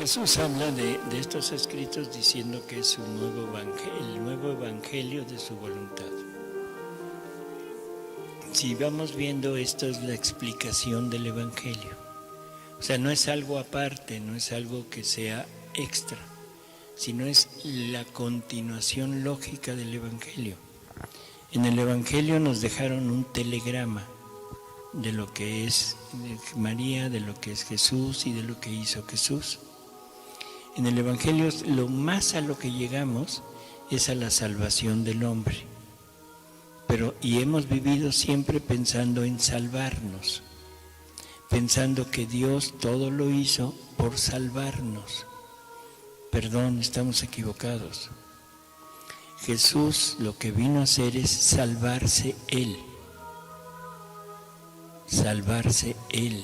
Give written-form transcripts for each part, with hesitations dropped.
Jesús habla de estos escritos diciendo que es su nuevo el nuevo evangelio de su voluntad. Si vamos viendo, esto es la explicación del evangelio. O sea, no es algo aparte, no es algo que sea extra, sino es la continuación lógica del evangelio. En el evangelio nos dejaron un telegrama de lo que es María, de lo que es Jesús y de lo que hizo Jesús. En el evangelio lo más a lo que llegamos es a la salvación del hombre. Y hemos vivido siempre pensando en salvarnos, pensando que Dios todo lo hizo por salvarnos. Perdón, estamos equivocados. Jesús lo que vino a hacer es salvarse Él. Salvarse Él.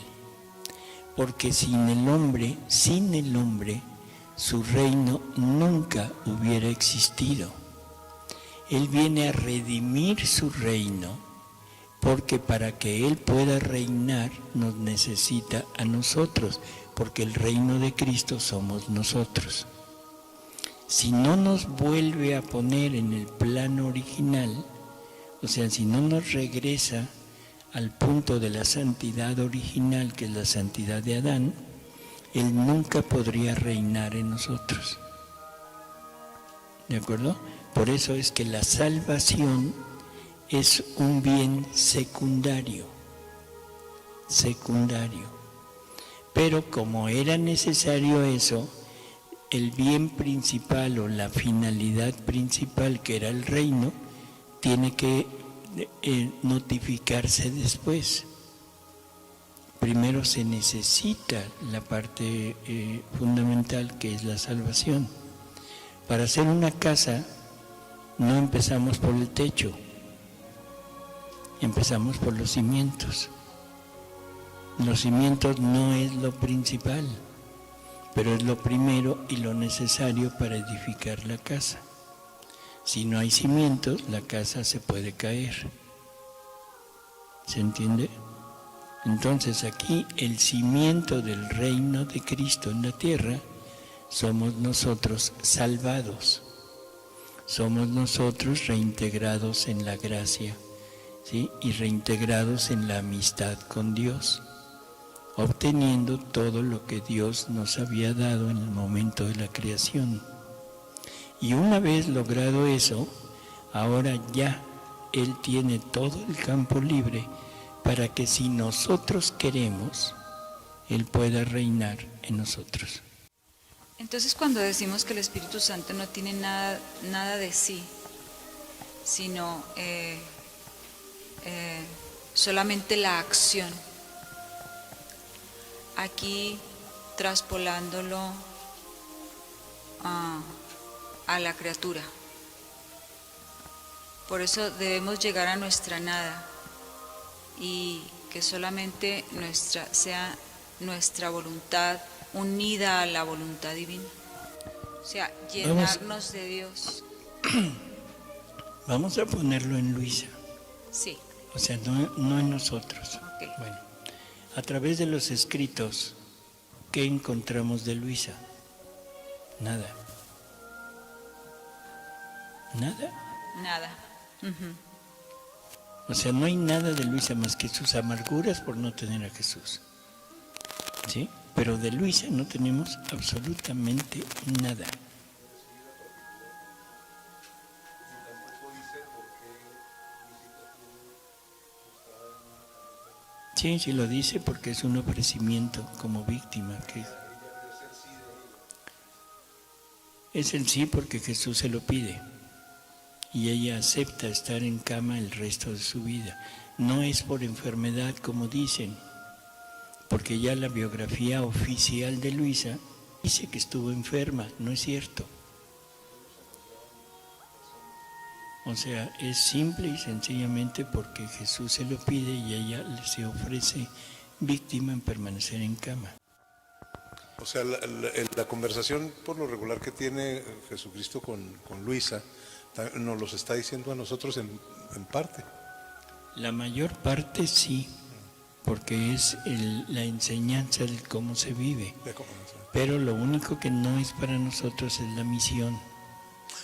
Porque sin el hombre, su reino nunca hubiera existido. Él viene a redimir su reino, porque para que Él pueda reinar nos necesita a nosotros, porque el reino de Cristo somos nosotros. Si no nos vuelve a poner en el plano original, o sea, si no nos regresa al punto de la santidad original, que es la santidad de Adán, Él nunca podría reinar en nosotros. ¿De acuerdo? Por eso es que la salvación es un bien secundario. Pero como era necesario eso, el bien principal o la finalidad principal, que era el reino, tiene que notificarse después. Primero se necesita la parte fundamental, que es la salvación. Para hacer una casa no empezamos por el techo, empezamos por los cimientos. Los cimientos no es lo principal, pero es lo primero y lo necesario para edificar la casa. Si no hay cimientos, la casa se puede caer. ¿Se entiende? Entonces aquí el cimiento del reino de Cristo en la tierra somos nosotros salvados. Somos nosotros reintegrados en la gracia, ¿sí? Y reintegrados en la amistad con Dios, obteniendo todo lo que Dios nos había dado en el momento de la creación. Y una vez logrado eso, ahora ya Él tiene todo el campo libre para que si nosotros queremos, Él pueda reinar en nosotros. Entonces, cuando decimos que el Espíritu Santo no tiene nada de sí, sino solamente la acción, aquí traspolándolo a la criatura. Por eso debemos llegar a nuestra nada y que solamente sea nuestra voluntad unida a la voluntad divina, o sea, llenarnos de Dios. Vamos a ponerlo en Luisa. Sí. O sea, no en nosotros. Okay. Bueno, a través de los escritos, ¿qué encontramos de Luisa? Nada. ¿Nada? O sea, no hay nada de Luisa más que sus amarguras por no tener a Jesús. ¿Sí? Pero de Luisa no tenemos absolutamente nada. Sí lo dice, porque es un ofrecimiento como víctima. Es el sí porque Jesús se lo pide. Y ella acepta estar en cama el resto de su vida. No es por enfermedad, como dicen, porque ya la biografía oficial de Luisa dice que estuvo enferma, no es cierto. O sea, es simple y sencillamente porque Jesús se lo pide y ella se ofrece víctima en permanecer en cama. O sea, la conversación por lo regular que tiene Jesucristo con Luisa, nos los está diciendo a nosotros en parte. La mayor parte sí, porque es la enseñanza de cómo se vive. De cómo no sé. Pero lo único que no es para nosotros es la misión.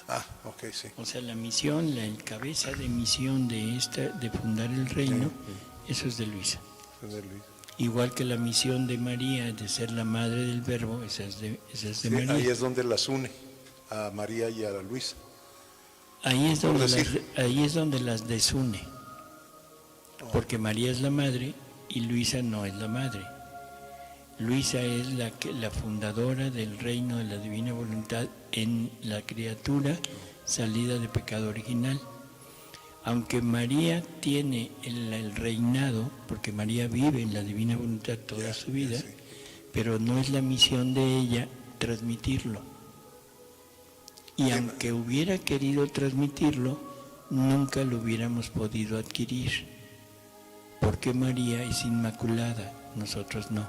Ah, ok, sí. O sea, la misión, el cabeza de misión de fundar el reino, eso es de Luisa. Es de Luis. Igual que la misión de María de ser la madre del Verbo, esa es de Sí, María. ahí es donde las une, a María y a Luisa. Ahí es por donde decir. ahí es donde las desune, porque María es la madre y Luisa no es la madre. Luisa es la fundadora del reino de la divina voluntad en la criatura salida de pecado original. Aunque María tiene el reinado, porque María vive en la divina voluntad toda su vida, sí. pero no es la misión de ella transmitirlo. Y aunque hubiera querido transmitirlo, nunca lo hubiéramos podido adquirir, porque María es inmaculada, nosotros no.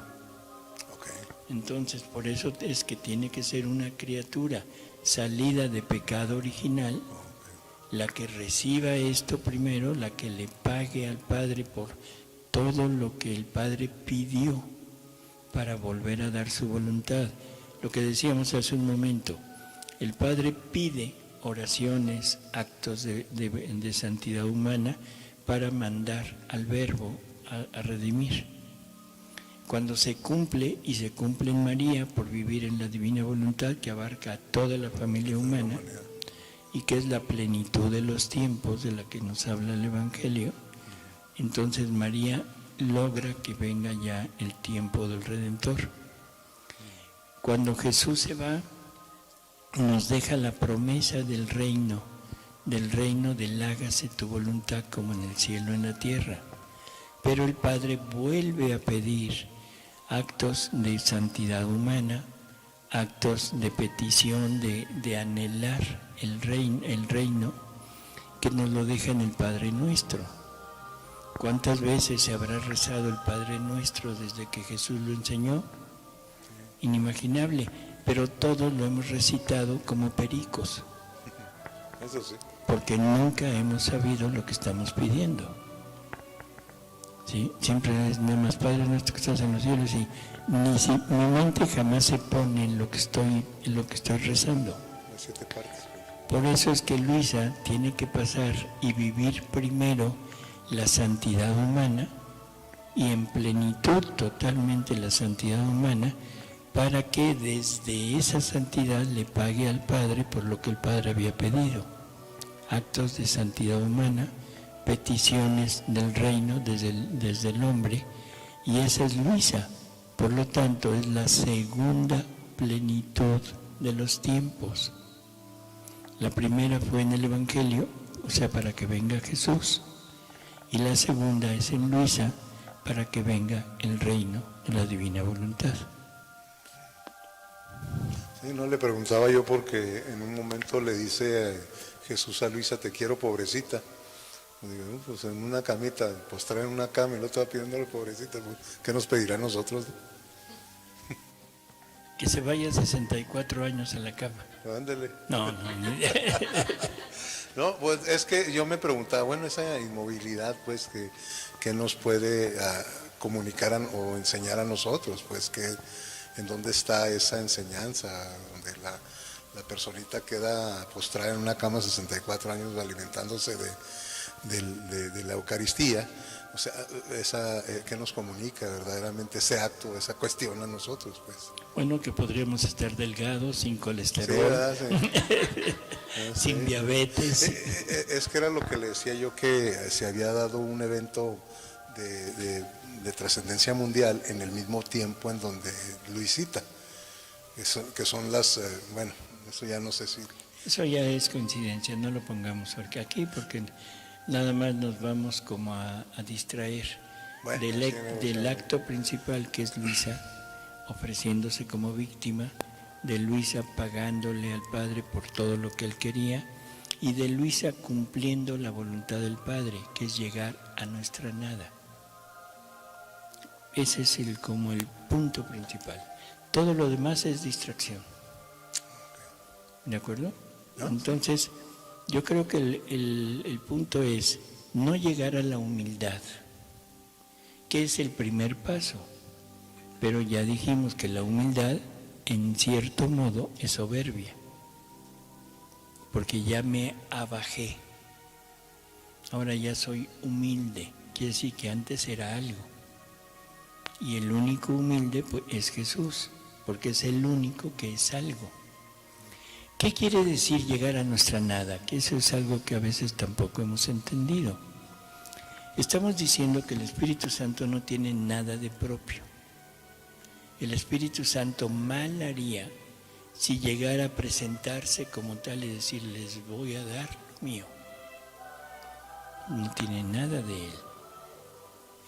Okay. Entonces, por eso es que tiene que ser una criatura salida de pecado original, la que reciba esto primero, la que le pague al Padre por todo lo que el Padre pidió para volver a dar su voluntad. Lo que decíamos hace un momento, el Padre pide oraciones, actos de santidad humana para mandar al Verbo a redimir. Cuando se cumple, y se cumple en María por vivir en la divina voluntad que abarca a toda la familia humana, y que es la plenitud de los tiempos de la que nos habla el Evangelio, entonces María logra que venga ya el tiempo del Redentor. Cuando Jesús se va, nos deja la promesa del reino del hágase tu voluntad como en el cielo en la tierra. Pero el Padre vuelve a pedir actos de santidad humana, actos de petición, de anhelar el reino, que nos lo deja en el Padre Nuestro. ¿Cuántas veces se habrá rezado el Padre Nuestro desde que Jesús lo enseñó? Inimaginable, pero todos lo hemos recitado como pericos, Eso sí. porque nunca hemos sabido lo que estamos pidiendo. ¿Sí? Siempre es nada más Padre Nuestro que estás en los cielos, y mi mente jamás se pone en lo que estoy rezando. Las 7 partes. Por eso es que Luisa tiene que pasar y vivir primero la santidad humana, y en plenitud totalmente la santidad humana, para que desde esa santidad le pague al Padre por lo que el Padre había pedido. Actos de santidad humana, peticiones del reino desde el hombre, y esa es Luisa. Por lo tanto, es la segunda plenitud de los tiempos. La primera fue en el Evangelio, o sea, para que venga Jesús, y la segunda es en Luisa, para que venga el reino de la divina voluntad. Sí, no le preguntaba yo porque en un momento le dice Jesús a Luisa, te quiero pobrecita. Digo, pues en una camita, postrar en una cama, y lo estaba pidiéndole pobrecita, pues, ¿qué nos pedirá a nosotros? Que se vaya 64 años a la cama. Ándele. No. No, pues es que yo me preguntaba, bueno, esa inmovilidad, pues, que nos puede comunicar o enseñar a nosotros, pues, que en dónde está esa enseñanza, donde la personita queda postrada en una cama 64 años alimentándose de la Eucaristía. O sea, ¿qué nos comunica verdaderamente ese acto, esa cuestión a nosotros, pues? Bueno, que podríamos estar delgados, sin Sí, colesterol, ¿verdad? Sí. sin diabetes. Es que era lo que le decía yo, que se había dado un evento de trascendencia mundial en el mismo tiempo en donde Luisita, que son las, bueno, eso ya no sé si... Eso ya es coincidencia, no lo pongamos aquí porque nada más nos vamos como a distraer Bueno, del acto principal, que es Luisa ofreciéndose como víctima, de Luisa pagándole al Padre por todo lo que él quería, y de Luisa cumpliendo la voluntad del Padre, que es llegar a nuestra nada. Ese es como el punto principal. Todo lo demás es distracción. ¿De acuerdo? Entonces, yo creo que el punto es no llegar a la humildad, que es el primer paso. Pero ya dijimos que la humildad, en cierto modo, es soberbia, porque ya me abajé. Ahora ya soy humilde, quiere decir que antes era algo. Y el único humilde pues, es Jesús, porque es el único que es algo. ¿Qué quiere decir llegar a nuestra nada? Que eso es algo que a veces tampoco hemos entendido. Estamos diciendo que el Espíritu Santo no tiene nada de propio. El Espíritu Santo mal haría si llegara a presentarse como tal y decir, les voy a dar lo mío. No tiene nada de Él.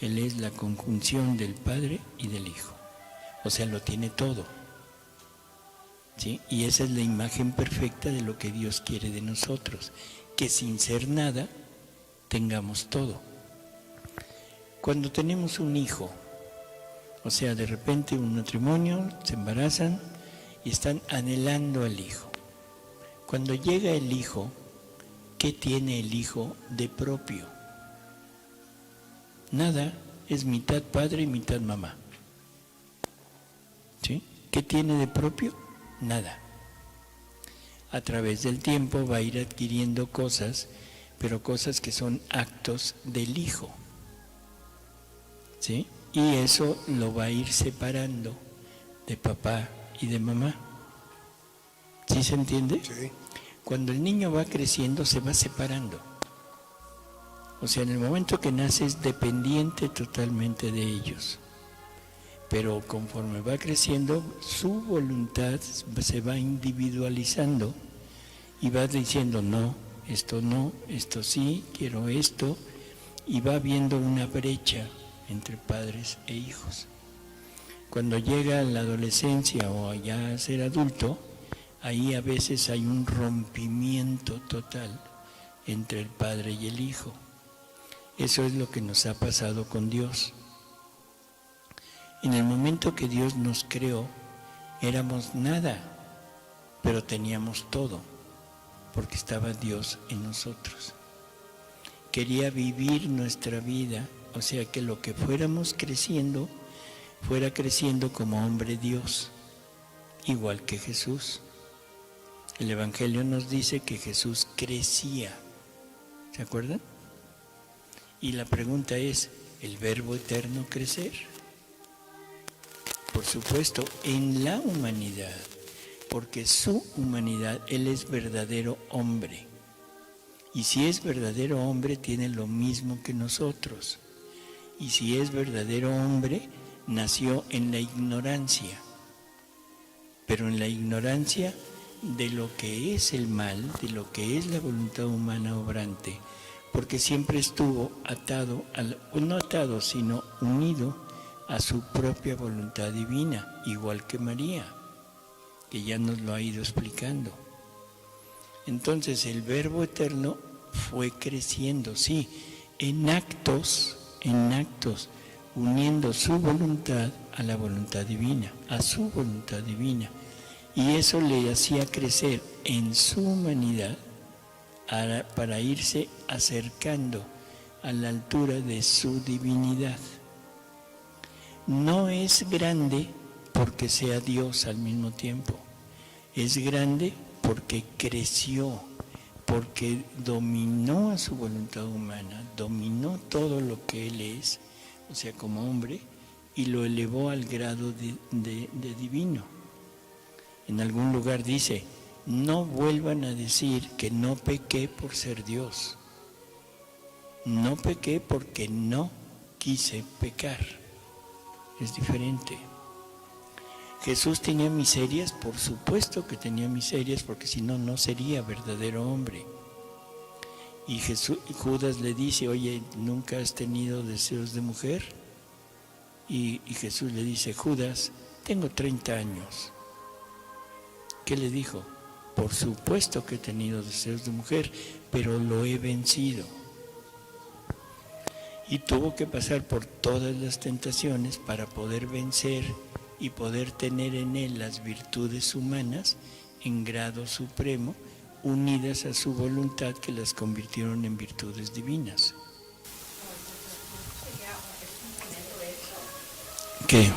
Él es la conjunción del Padre y del Hijo. O sea, lo tiene todo. ¿Sí? Y esa es la imagen perfecta de lo que Dios quiere de nosotros, que sin ser nada, tengamos todo. Cuando tenemos un hijo, o sea, de repente un matrimonio, se embarazan y están anhelando al hijo. Cuando llega el hijo, ¿qué tiene el hijo de propio? Nada, es mitad padre y mitad mamá. ¿Sí? ¿Qué tiene de propio? Nada. A través del tiempo va a ir adquiriendo cosas, pero cosas que son actos del hijo. ¿Sí? Y eso lo va a ir separando de papá y de mamá. ¿Sí se entiende? Sí. Cuando el niño va creciendo se va separando. O sea, en el momento que nace es dependiente totalmente de ellos. Pero conforme va creciendo, su voluntad se va individualizando y va diciendo no, esto sí, quiero esto, y va viendo una brecha entre padres e hijos. Cuando llega a la adolescencia o ya a ser adulto, ahí a veces hay un rompimiento total entre el padre y el hijo. Eso es lo que nos ha pasado con Dios. En el momento que Dios nos creó, éramos nada, pero teníamos todo, porque estaba Dios en nosotros. Quería vivir nuestra vida, o sea que lo que fuéramos creciendo, fuera creciendo como hombre Dios, igual que Jesús. El Evangelio nos dice que Jesús crecía, ¿se acuerdan? Y la pregunta es, ¿el Verbo eterno crecer? Por supuesto, en la humanidad, porque su humanidad, Él es verdadero hombre. Y si es verdadero hombre, tiene lo mismo que nosotros. Y si es verdadero hombre, nació en la ignorancia. Pero en la ignorancia de lo que es el mal, de lo que es la voluntad humana obrante, porque siempre estuvo atado, no atado, sino unido a su propia voluntad divina, igual que María, que ya nos lo ha ido explicando. Entonces el Verbo eterno fue creciendo, sí, en actos, uniendo su voluntad a la voluntad divina, a su voluntad divina. Y eso le hacía crecer en su humanidad para irse acercando a la altura de su divinidad. No es grande porque sea Dios al mismo tiempo. Es grande porque creció, porque dominó a su voluntad humana, dominó todo lo que Él es, o sea, como hombre, y lo elevó al grado de divino. En algún lugar dice, no vuelvan a decir que no pequé por ser Dios. No pequé porque no quise pecar. Es diferente. Jesús tenía miserias, por supuesto que tenía miserias, porque si no, no sería verdadero hombre. Y Judas le dice, oye, ¿nunca has tenido deseos de mujer? Y Jesús le dice, Judas, tengo 30 años. ¿Qué le dijo? Por supuesto que he tenido deseos de mujer, pero lo he vencido. Y tuvo que pasar por todas las tentaciones para poder vencer y poder tener en él las virtudes humanas en grado supremo, unidas a su voluntad que las convirtieron en virtudes divinas. ¿Qué? En él,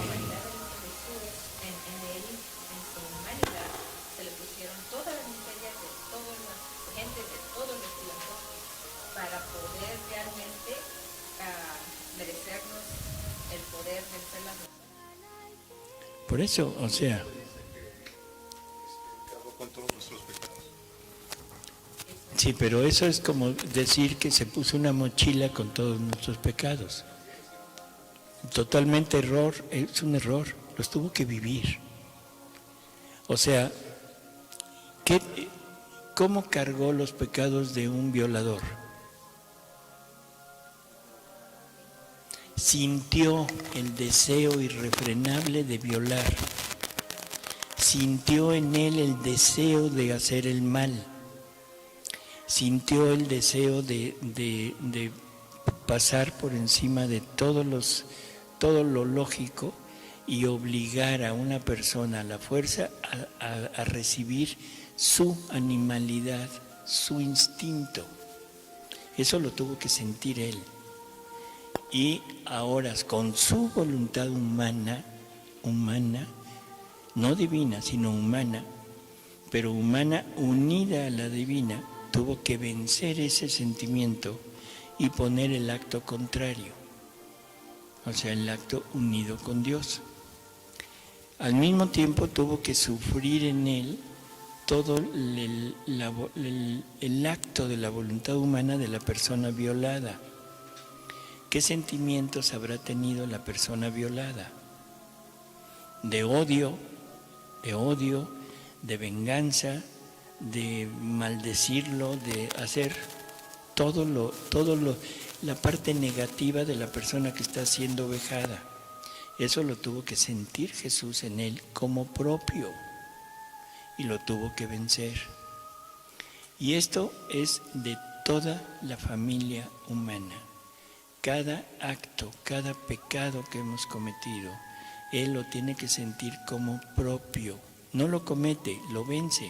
en su humanidad, se le pusieron todas las miserias de toda la gente, de todos los tiempos, para poder realmente merecernos el poder vencer las dos. Por eso, o sea, Con todos nuestros pecados. sí, pero eso es como decir que se puso una mochila con todos nuestros pecados. Totalmente error, es un error, los tuvo que vivir. O sea, ¿cómo cargó los pecados de un violador? Sintió el deseo irrefrenable de violar, sintió en él el deseo de hacer el mal, sintió el deseo de pasar por encima de todo lo lógico y obligar a una persona a la fuerza a recibir su animalidad, su instinto. Eso lo tuvo que sentir él. Y ahora, con su voluntad humana, no divina, sino humana, pero humana unida a la divina, tuvo que vencer ese sentimiento y poner el acto contrario, o sea, el acto unido con Dios. Al mismo tiempo tuvo que sufrir en él todo el acto de la voluntad humana de la persona violada. ¿Qué sentimientos habrá tenido la persona violada? De odio, de venganza, de maldecirlo, de hacer la parte negativa de la persona que está siendo vejada. Eso lo tuvo que sentir Jesús en él como propio y lo tuvo que vencer. Y esto es de toda la familia humana. Cada acto, cada pecado que hemos cometido, él lo tiene que sentir como propio. No lo comete, lo vence.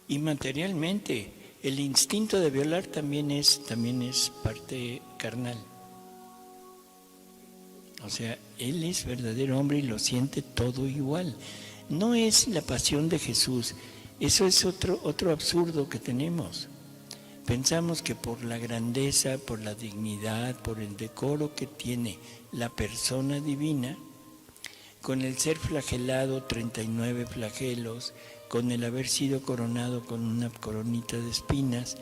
Y materialmente, el instinto de violar también es parte carnal. O sea, él es verdadero hombre y lo siente todo igual. No es la pasión de Jesús. Eso es otro absurdo que tenemos. Pensamos que por la grandeza, por la dignidad, por el decoro que tiene la persona divina, con el ser flagelado 39 flagelos, con el haber sido coronado con una coronita de espinas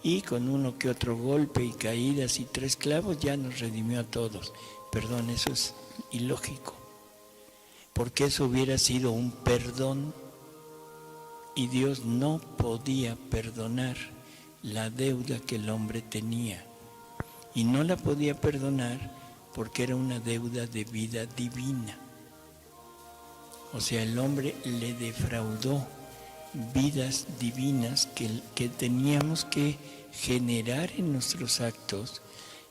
y con uno que otro golpe y caídas y 3 clavos, ya nos redimió a todos. Perdón, eso es ilógico, porque eso hubiera sido un perdón y Dios no podía perdonar la deuda que el hombre tenía y no la podía perdonar porque era una deuda de vida divina. O sea, el hombre le defraudó vidas divinas que teníamos que generar en nuestros actos,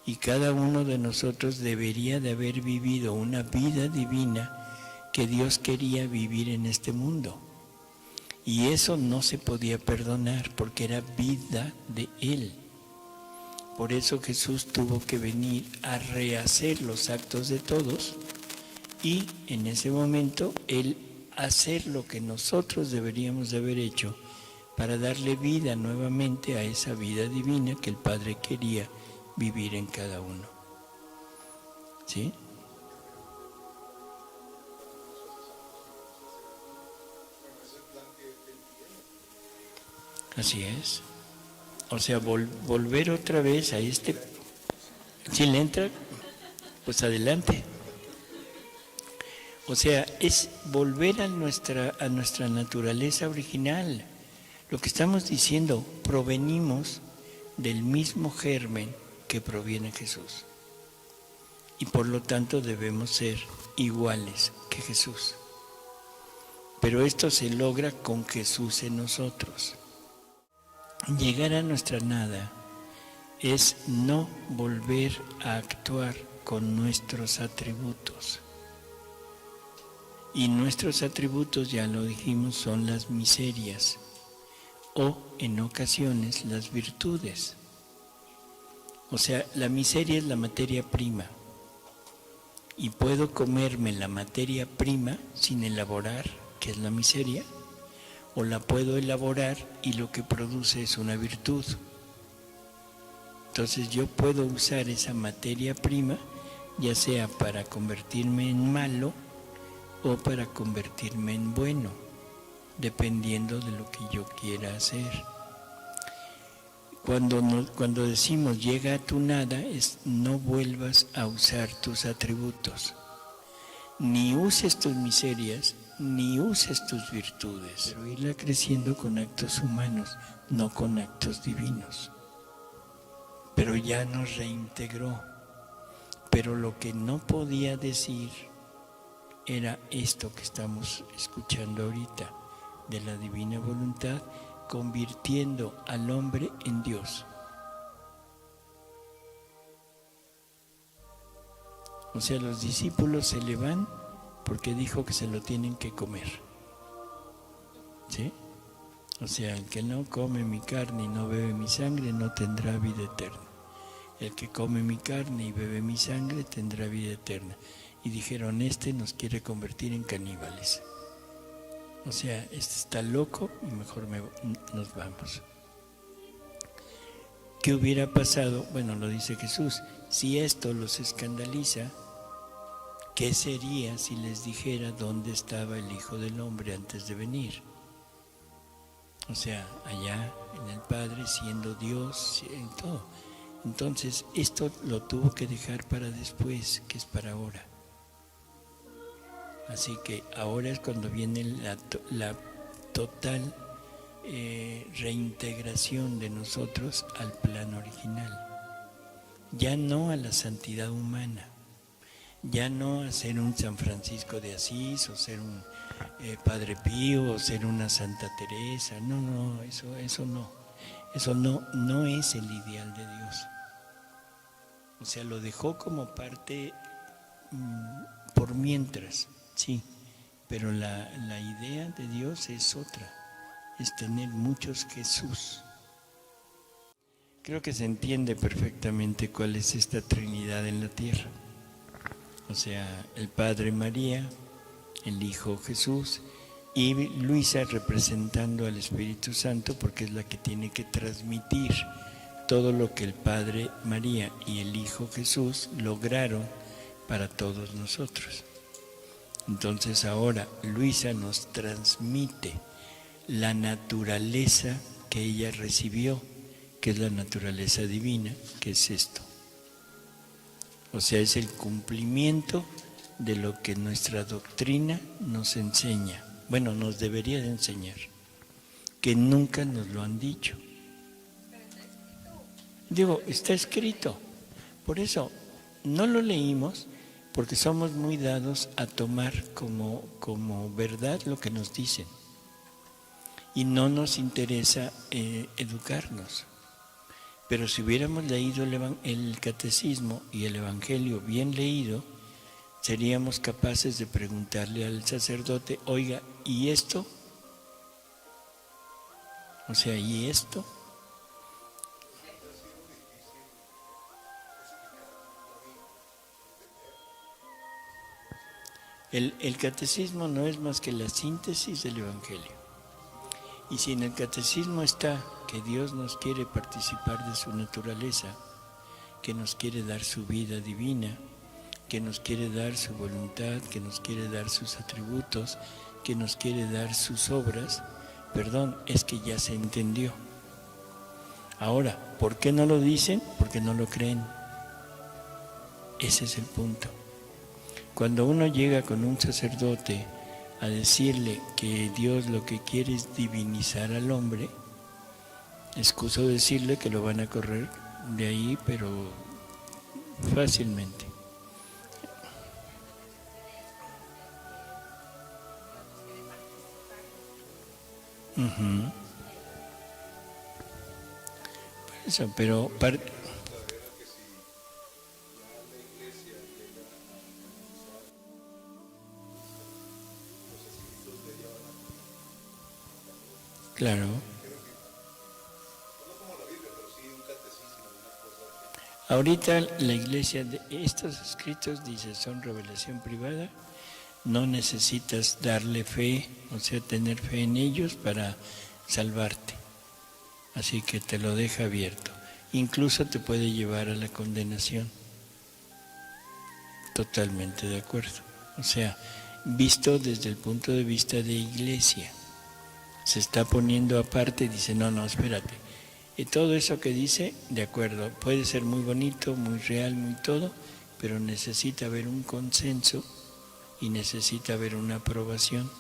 y cada uno de nosotros debería de haber vivido una vida divina que Dios quería vivir en este mundo. Y eso no se podía perdonar porque era vida de Él. Por eso Jesús tuvo que venir a rehacer los actos de todos y en ese momento Él hacer lo que nosotros deberíamos de haber hecho para darle vida nuevamente a esa vida divina que el Padre quería vivir en cada uno. ¿Sí? Así es. O sea, volver otra vez a este... Si le entra, pues adelante. O sea, es volver a nuestra naturaleza original. Lo que estamos diciendo, provenimos del mismo germen que proviene Jesús. Y por lo tanto debemos ser iguales que Jesús. Pero esto se logra con Jesús en nosotros. Llegar a nuestra nada es no volver a actuar con nuestros atributos. Y nuestros atributos, ya lo dijimos, son las miserias o en ocasiones las virtudes. O sea, la miseria es la materia prima y puedo comerme la materia prima sin elaborar, que es la miseria, o la puedo elaborar y lo que produce es una virtud. Entonces yo puedo usar esa materia prima ya sea para convertirme en malo o para convertirme en bueno, dependiendo de lo que yo quiera hacer. Cuando decimos llega a tu nada, es no vuelvas a usar tus atributos, ni uses tus miserias, ni uses tus virtudes, pero irla creciendo con actos humanos, no con actos divinos. Pero ya nos reintegró. Pero lo que no podía decir era esto que estamos escuchando ahorita, de la divina voluntad, convirtiendo al hombre en Dios. O sea, los discípulos se le van porque dijo que se lo tienen que comer. ¿Sí? O sea, el que no come mi carne y no bebe mi sangre no tendrá vida eterna. El que come mi carne y bebe mi sangre tendrá vida eterna. Y dijeron, este nos quiere convertir en caníbales. O sea, este está loco y mejor nos vamos. ¿Qué hubiera pasado? Bueno, lo dice Jesús. Si esto los escandaliza, ¿qué sería si les dijera dónde estaba el Hijo del Hombre antes de venir? O sea, allá en el Padre, siendo Dios, en todo. Entonces, esto lo tuvo que dejar para después, que es para ahora. Así que ahora es cuando viene la total reintegración de nosotros al plan original. Ya no a la santidad humana, ya no a ser un San Francisco de Asís, o ser un Padre Pío, o ser una Santa Teresa. No, eso no. Eso no es el ideal de Dios. O sea, lo dejó como parte por mientras, sí, pero la idea de Dios es otra, es tener muchos Jesús. Creo que se entiende perfectamente cuál es esta Trinidad en la tierra. O sea, el Padre María, el Hijo Jesús y Luisa representando al Espíritu Santo, porque es la que tiene que transmitir todo lo que el Padre María y el Hijo Jesús lograron para todos nosotros. Entonces ahora Luisa nos transmite la naturaleza que ella recibió, que es la naturaleza divina, que es esto. O sea, es el cumplimiento de lo que nuestra doctrina nos enseña. Bueno, nos debería de enseñar, que nunca nos lo han dicho. Digo, está escrito. Por eso, no lo leímos, porque somos muy dados a tomar como verdad lo que nos dicen. Y no nos interesa educarnos. Pero si hubiéramos leído el catecismo y el evangelio bien leído, seríamos capaces de preguntarle al sacerdote, oiga, ¿y esto? O sea, ¿y esto? El catecismo no es más que la síntesis del evangelio. Y si en el catecismo está que Dios nos quiere participar de su naturaleza, que nos quiere dar su vida divina, que nos quiere dar su voluntad, que nos quiere dar sus atributos, que nos quiere dar sus obras, perdón, es que ya se entendió. Ahora, ¿por qué no lo dicen? Porque no lo creen. Ese es el punto. Cuando uno llega con un sacerdote a decirle que Dios lo que quiere es divinizar al hombre, excuso decirle que lo van a correr de ahí, pero fácilmente. Por eso, pero claro. Ahorita la iglesia, de estos escritos, dice, son revelación privada, no necesitas darle fe, o sea, tener fe en ellos para salvarte. Así que te lo deja abierto. Incluso te puede llevar a la condenación. Totalmente de acuerdo. O sea, visto desde el punto de vista de iglesia, se está poniendo aparte y dice, no, espérate. Y todo eso que dice, de acuerdo, puede ser muy bonito, muy real, muy todo, pero necesita haber un consenso y necesita haber una aprobación.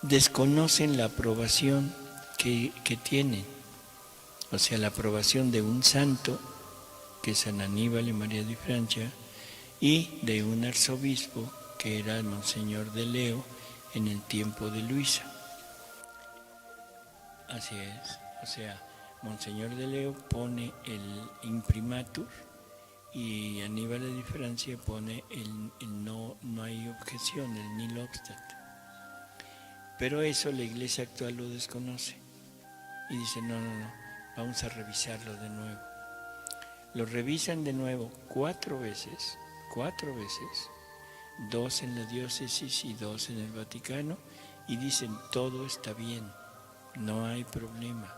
Desconocen la aprobación que tienen, o sea, la aprobación de un santo, que es San Aníbal y María de Francia, y de un arzobispo, que era el Monseñor de Leo, en el tiempo de Luisa. Así es, o sea, Monseñor de Leo pone el imprimatur y Aníbal de Francia pone el no hay objeción, el nil obstat. Pero eso la iglesia actual lo desconoce y dice, no, vamos a revisarlo de nuevo. Lo revisan de nuevo 4 veces, 2 en la diócesis y 2 en el Vaticano, y dicen, todo está bien. No hay problema.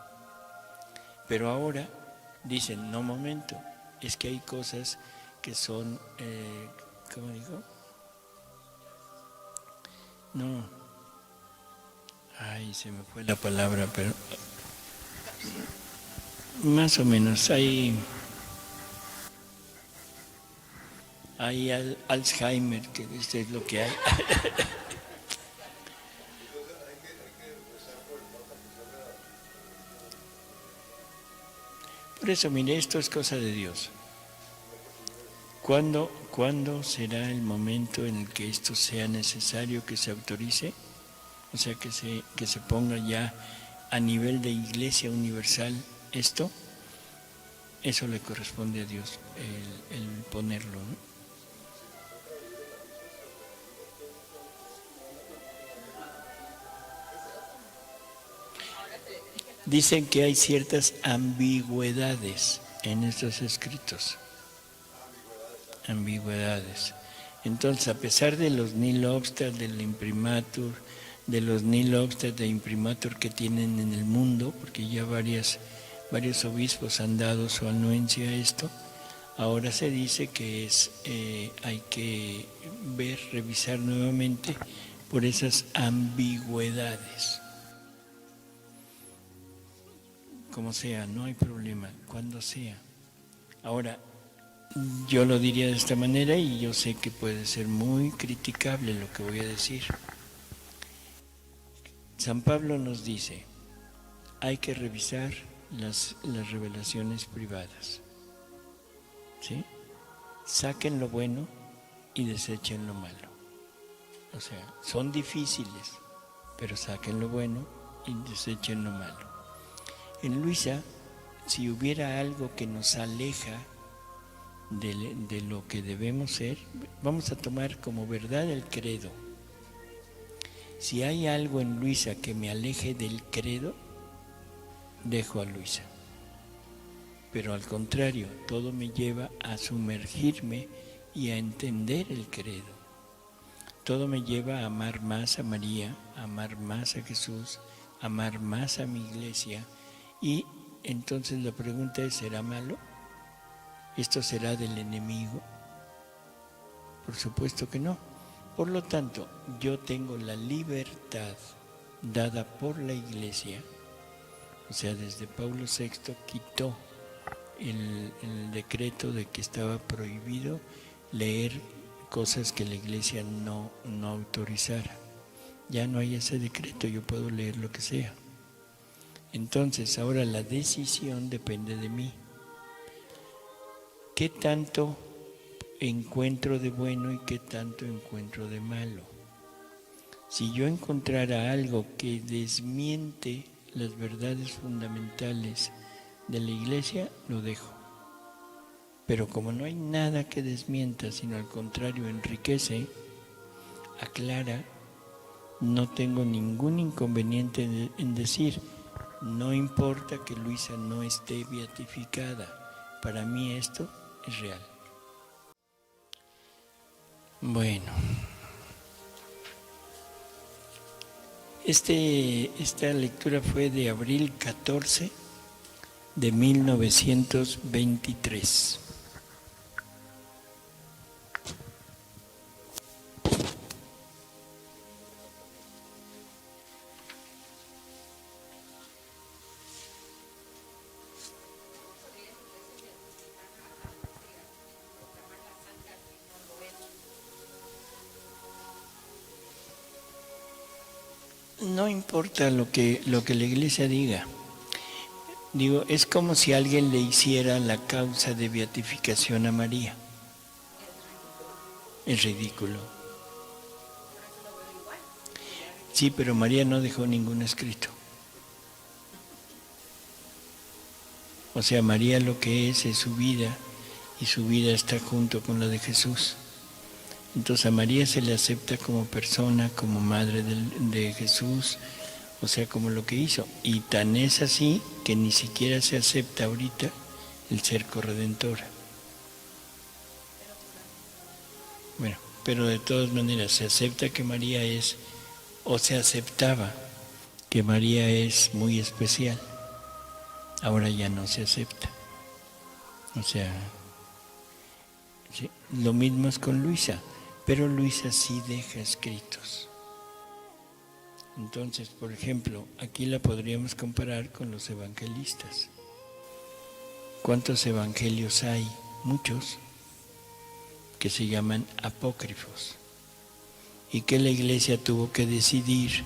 Pero ahora dicen, no, momento, es que hay cosas que son, ¿cómo digo? No. Ay, se me fue la palabra, pero más o menos hay Alzheimer, que esto es lo que hay. Por eso, mire, esto es cosa de Dios. ¿Cuándo será el momento en el que esto sea necesario que se autorice? O sea, que se ponga ya a nivel de Iglesia Universal esto. Eso le corresponde a Dios, el ponerlo, ¿no? Dicen que hay ciertas ambigüedades en estos escritos. Ambigüedades. Entonces, a pesar de los nil obstat, del imprimatur, de los nil obstat de imprimatur que tienen en el mundo, porque ya varios obispos han dado su anuencia a esto, ahora se dice que hay que revisar nuevamente por esas ambigüedades. Como sea, no hay problema, cuando sea. Ahora, yo lo diría de esta manera y yo sé que puede ser muy criticable lo que voy a decir. San Pablo nos dice, hay que revisar las revelaciones privadas. ¿Sí? Saquen lo bueno y desechen lo malo. O sea, son difíciles, pero saquen lo bueno y desechen lo malo. En Luisa, si hubiera algo que nos aleja de lo que debemos ser, vamos a tomar como verdad el credo. Si hay algo en Luisa que me aleje del credo, dejo a Luisa. Pero al contrario, todo me lleva a sumergirme y a entender el credo. Todo me lleva a amar más a María, a amar más a Jesús, a amar más a mi iglesia. Y entonces la pregunta es, ¿será malo? ¿Esto será del enemigo? Por supuesto que no. Por lo tanto, yo tengo la libertad dada por la Iglesia, o sea, desde Pablo VI quitó el decreto de que estaba prohibido leer cosas que la Iglesia no autorizara. Ya no hay ese decreto, yo puedo leer lo que sea. Entonces, ahora la decisión depende de mí. ¿Qué tanto encuentro de bueno y qué tanto encuentro de malo? Si yo encontrara algo que desmiente las verdades fundamentales de la Iglesia, lo dejo. Pero como no hay nada que desmienta, sino al contrario enriquece, aclara, no tengo ningún inconveniente en decir, no importa que Luisa no esté beatificada, Para mí esto es real. Bueno, esta lectura fue de abril 14 de 1923. No importa lo que la Iglesia diga. Digo, es como si alguien le hiciera la causa de beatificación a María. Es ridículo. Sí, pero María no dejó ningún escrito. O sea, María lo que es su vida, y su vida está junto con la de Jesús. Entonces a María se le acepta como persona, como madre de Jesús, o sea, como lo que hizo. Y tan es así que ni siquiera se acepta ahorita el ser corredentora. Bueno, pero de todas maneras se acepta que María es, o se aceptaba que María es muy especial. Ahora ya no se acepta. O sea, sí, lo mismo es con Luisa. Pero Luisa sí deja escritos. Entonces, por ejemplo, aquí la podríamos comparar con los evangelistas. ¿Cuántos evangelios hay? Muchos, que se llaman apócrifos. Y que la Iglesia tuvo que decidir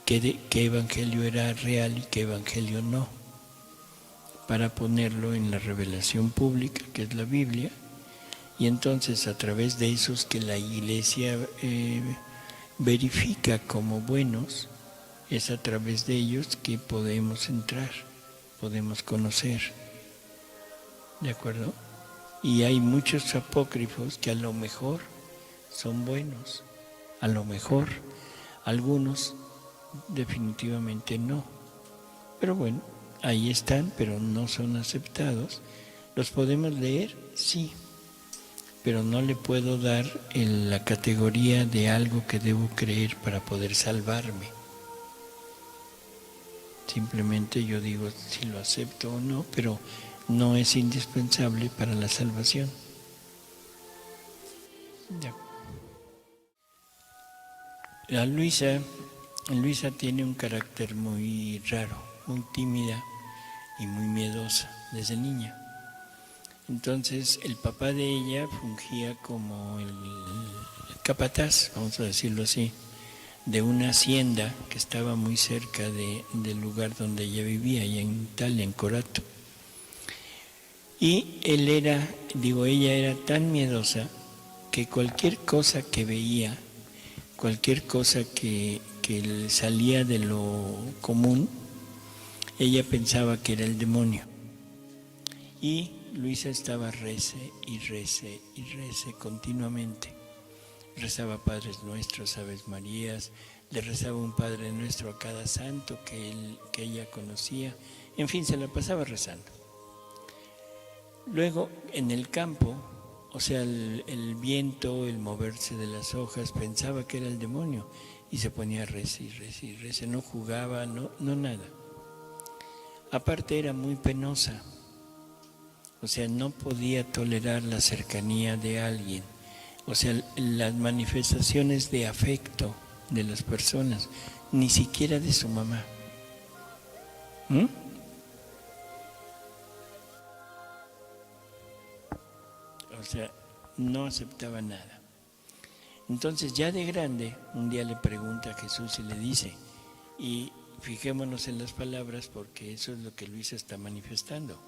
qué evangelio era real y qué evangelio no, para ponerlo en la revelación pública, que es la Biblia. Y entonces a través de esos que la Iglesia verifica como buenos, es a través de ellos que podemos entrar, podemos conocer. ¿De acuerdo? Y hay muchos apócrifos que a lo mejor son buenos, a lo mejor algunos definitivamente no. Pero bueno, ahí están, pero no son aceptados. ¿Los podemos leer? Sí. Pero no le puedo dar la categoría de algo que debo creer para poder salvarme. Simplemente yo digo si lo acepto o no, pero no es indispensable para la salvación. La Luisa tiene un carácter muy raro, muy tímida y muy miedosa desde niña. Entonces el papá de ella fungía como el capataz, vamos a decirlo así, de una hacienda que estaba muy cerca del lugar donde ella vivía, allá en Italia, en Corato. Y ella era tan miedosa que cualquier cosa que veía, cualquier cosa que le salía de lo común, ella pensaba que era el demonio. Y Luisa estaba rece y rece y rece continuamente. Rezaba Padres Nuestros, Aves Marías, le rezaba un Padre Nuestro a cada santo que ella conocía. En fin, se la pasaba rezando. Luego, en el campo, o sea, el viento, el moverse de las hojas, pensaba que era el demonio y se ponía a rezar y rezar y rezar. No jugaba, no nada. Aparte era muy penosa. O sea, no podía tolerar la cercanía de alguien. O sea, las manifestaciones de afecto de las personas, ni siquiera de su mamá. O sea, no aceptaba nada. Entonces, ya de grande, un día le pregunta a Jesús y le dice, y fijémonos en las palabras porque eso es lo que Luisa está manifestando.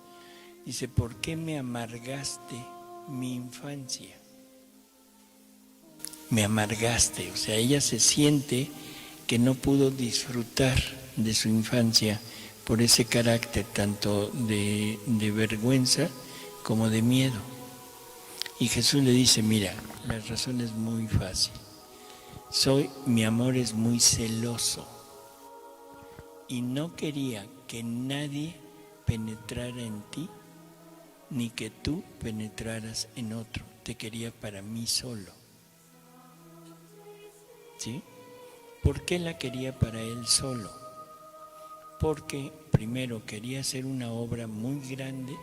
Dice, ¿por qué me amargaste mi infancia? Me amargaste, o sea, ella se siente que no pudo disfrutar de su infancia por ese carácter tanto de vergüenza como de miedo. Y Jesús le dice, mira, la razón es muy fácil. Mi amor es muy celoso y no quería que nadie penetrara en ti ni que tú penetraras en otro, te quería para mí solo. ¿Sí? ¿Por qué la quería para él solo? Porque primero quería hacer una obra muy grande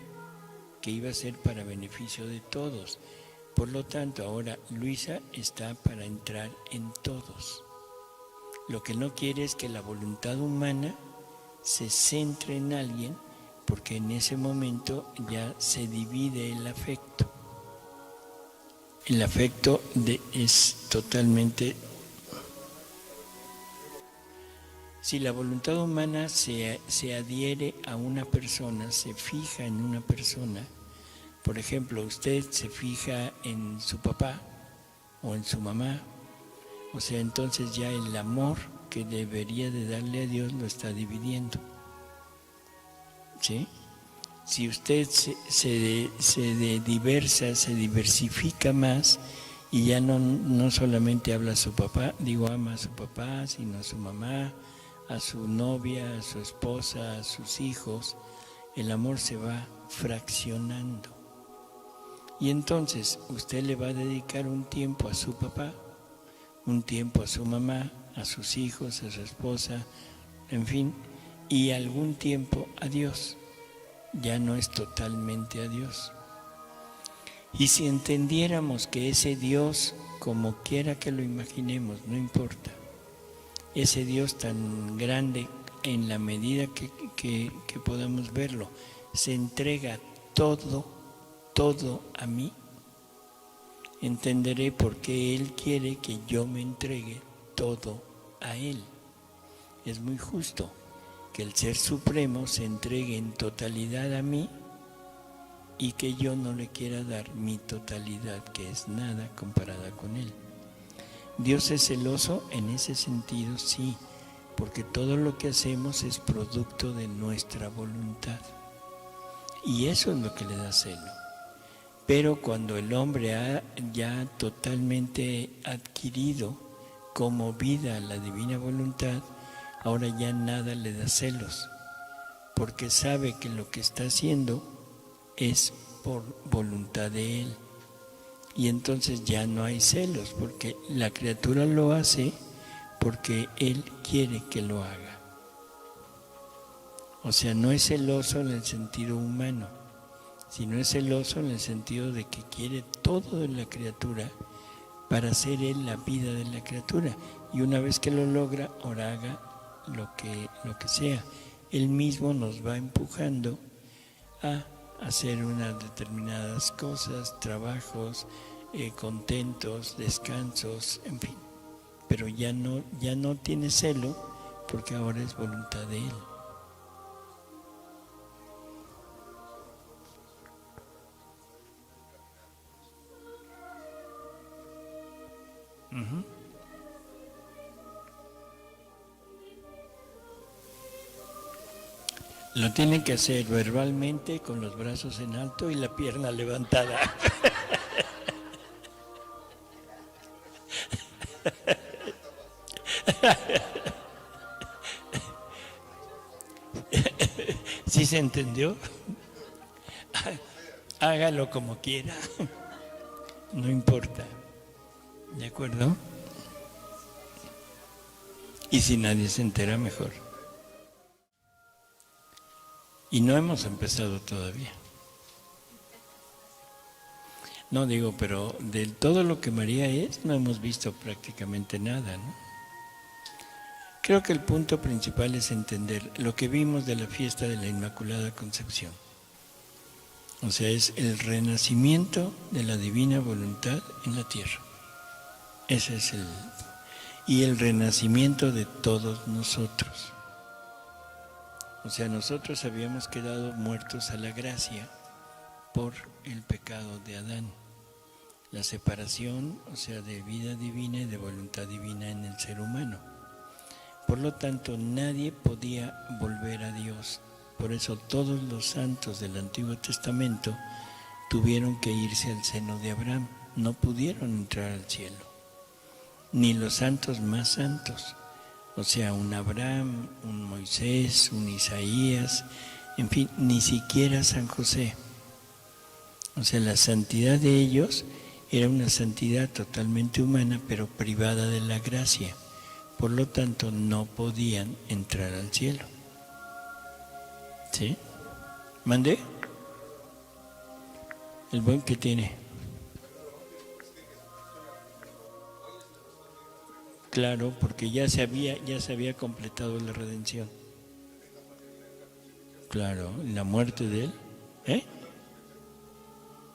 que iba a ser para beneficio de todos. Por lo tanto, ahora Luisa está para entrar en todos. Lo que no quiere es que la voluntad humana se centre en alguien, porque en ese momento ya se divide el afecto. El afecto es totalmente... Si la voluntad humana se adhiere a una persona, se fija en una persona, por ejemplo, usted se fija en su papá o en su mamá, o sea, entonces ya el amor que debería de darle a Dios lo está dividiendo. ¿Sí? Si usted se diversifica más y ya no solamente habla a su papá, ama a su papá, sino a su mamá, a su novia, a su esposa, a sus hijos, el amor se va fraccionando. Y entonces usted le va a dedicar un tiempo a su papá, un tiempo a su mamá, a sus hijos, a su esposa, en fin, y algún tiempo a Dios. Ya no es totalmente a Dios. Y si entendiéramos que ese Dios, como quiera que lo imaginemos, no importa, ese Dios tan grande, en la medida que podamos verlo, se entrega todo a mí, entenderé por qué Él quiere que yo me entregue todo a Él. Es muy justo que el Ser Supremo se entregue en totalidad a mí y que yo no le quiera dar mi totalidad, que es nada comparada con Él. Dios es celoso en ese sentido, sí, porque todo lo que hacemos es producto de nuestra voluntad. Y eso es lo que le da celo. Pero cuando el hombre ha ya totalmente adquirido como vida la divina voluntad, ahora ya nada le da celos, porque sabe que lo que está haciendo es por voluntad de Él. Y entonces ya no hay celos, porque la criatura lo hace porque Él quiere que lo haga. O sea, no es celoso en el sentido humano, sino es celoso en el sentido de que quiere todo de la criatura para hacer Él la vida de la criatura. Y una vez que lo logra, ahora haga lo que sea. Él mismo nos va empujando a hacer unas determinadas cosas, trabajos, contentos, descansos, en fin. Pero ya no tiene celo, porque ahora es voluntad de Él. Lo tienen que hacer verbalmente, con los brazos en alto y la pierna levantada. ¿Sí se entendió? Hágalo como quiera, no importa, ¿de acuerdo? Y si nadie se entera, mejor. Y no hemos empezado todavía. No digo, pero de todo lo que María es, no hemos visto prácticamente nada, ¿no? Creo que el punto principal es entender lo que vimos de la fiesta de la Inmaculada Concepción. O sea, es el renacimiento de la divina voluntad en la tierra. Ese es y el renacimiento de todos nosotros. O sea, nosotros habíamos quedado muertos a la gracia por el pecado de Adán. La separación, o sea, de vida divina y de voluntad divina en el ser humano. Por lo tanto, nadie podía volver a Dios. Por eso todos los santos del Antiguo Testamento tuvieron que irse al seno de Abraham. No pudieron entrar al cielo. Ni los santos más santos. O sea, un Abraham, un Moisés, un Isaías, en fin, ni siquiera San José. O sea, la santidad de ellos era una santidad totalmente humana, pero privada de la gracia. Por lo tanto, no podían entrar al cielo. ¿Sí? ¿Mandé? El buen que tiene. Claro, porque ya se había completado la redención. Claro, la muerte de él.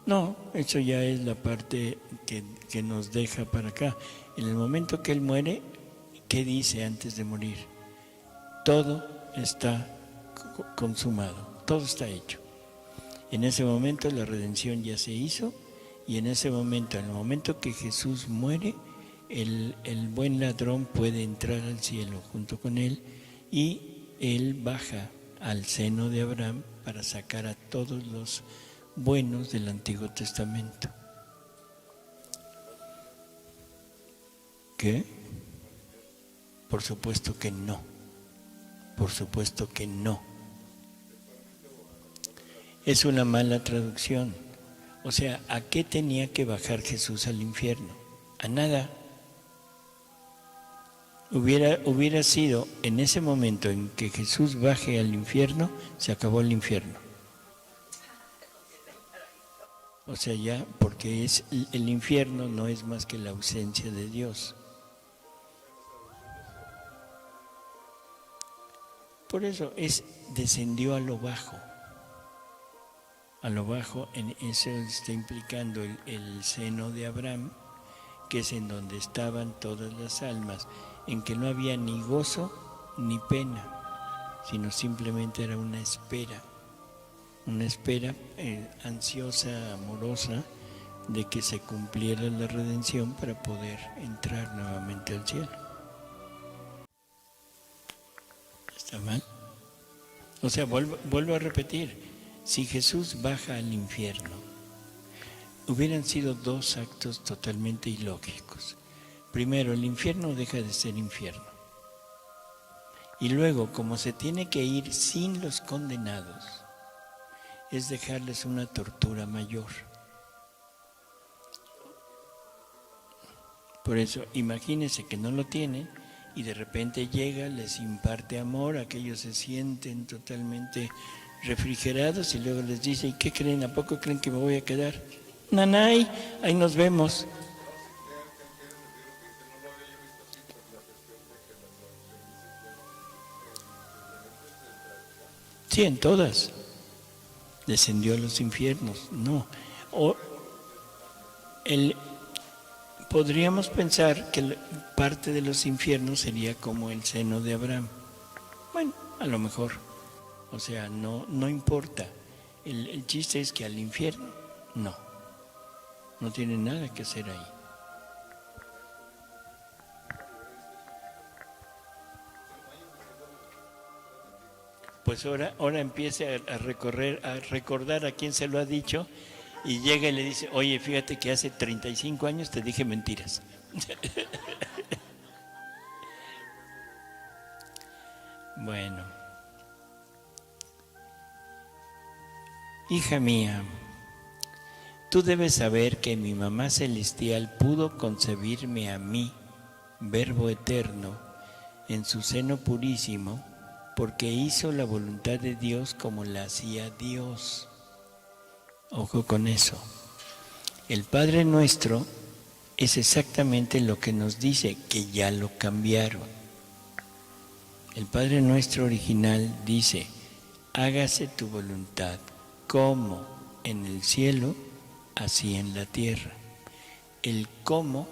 No, eso ya es la parte que nos deja para acá. En el momento que él muere, ¿qué dice antes de morir? Todo está consumado, todo está hecho. En ese momento la redención ya se hizo y en ese momento, en el momento que Jesús muere, el buen ladrón puede entrar al cielo junto con él y él baja al seno de Abraham para sacar a todos los buenos del Antiguo Testamento. ¿Qué? Por supuesto que no. Por supuesto que no. Es una mala traducción. O sea, ¿a qué tenía que bajar Jesús al infierno? A nada. Hubiera sido en ese momento en que Jesús baje al infierno, se acabó el infierno. O sea, ya, porque el infierno no es más que la ausencia de Dios. Por eso descendió a lo bajo. A lo bajo, eso está implicando el seno de Abraham, que es en donde estaban todas las almas, en que no había ni gozo ni pena, sino simplemente era una espera ansiosa, amorosa, de que se cumpliera la redención para poder entrar nuevamente al cielo. ¿Está mal? O sea, vuelvo a repetir, si Jesús baja al infierno, hubieran sido dos actos totalmente ilógicos. Primero, el infierno deja de ser infierno. Y luego, como se tiene que ir sin los condenados, es dejarles una tortura mayor. Por eso, imagínense que no lo tienen y de repente llega, les imparte amor, aquellos se sienten totalmente refrigerados y luego les dice, ¿y qué creen? ¿A poco creen que me voy a quedar? Nanay, ahí nos vemos. Sí, en todas. Descendió a los infiernos, no. Podríamos pensar que parte de los infiernos sería como el seno de Abraham. Bueno, a lo mejor. O sea, no importa. El chiste es que al infierno, no tiene nada que hacer ahí. Pues ahora empiece a recordar a quién se lo ha dicho y llega y le dice, oye, fíjate que hace 35 años te dije mentiras. Bueno, hija mía, tú debes saber que mi mamá celestial pudo concebirme a mí, Verbo eterno, en su seno purísimo, porque hizo la voluntad de Dios como la hacía Dios. Ojo con eso. El Padre Nuestro es exactamente lo que nos dice, que ya lo cambiaron. El Padre Nuestro original dice, hágase tu voluntad, como en el cielo, así en la tierra. El cómo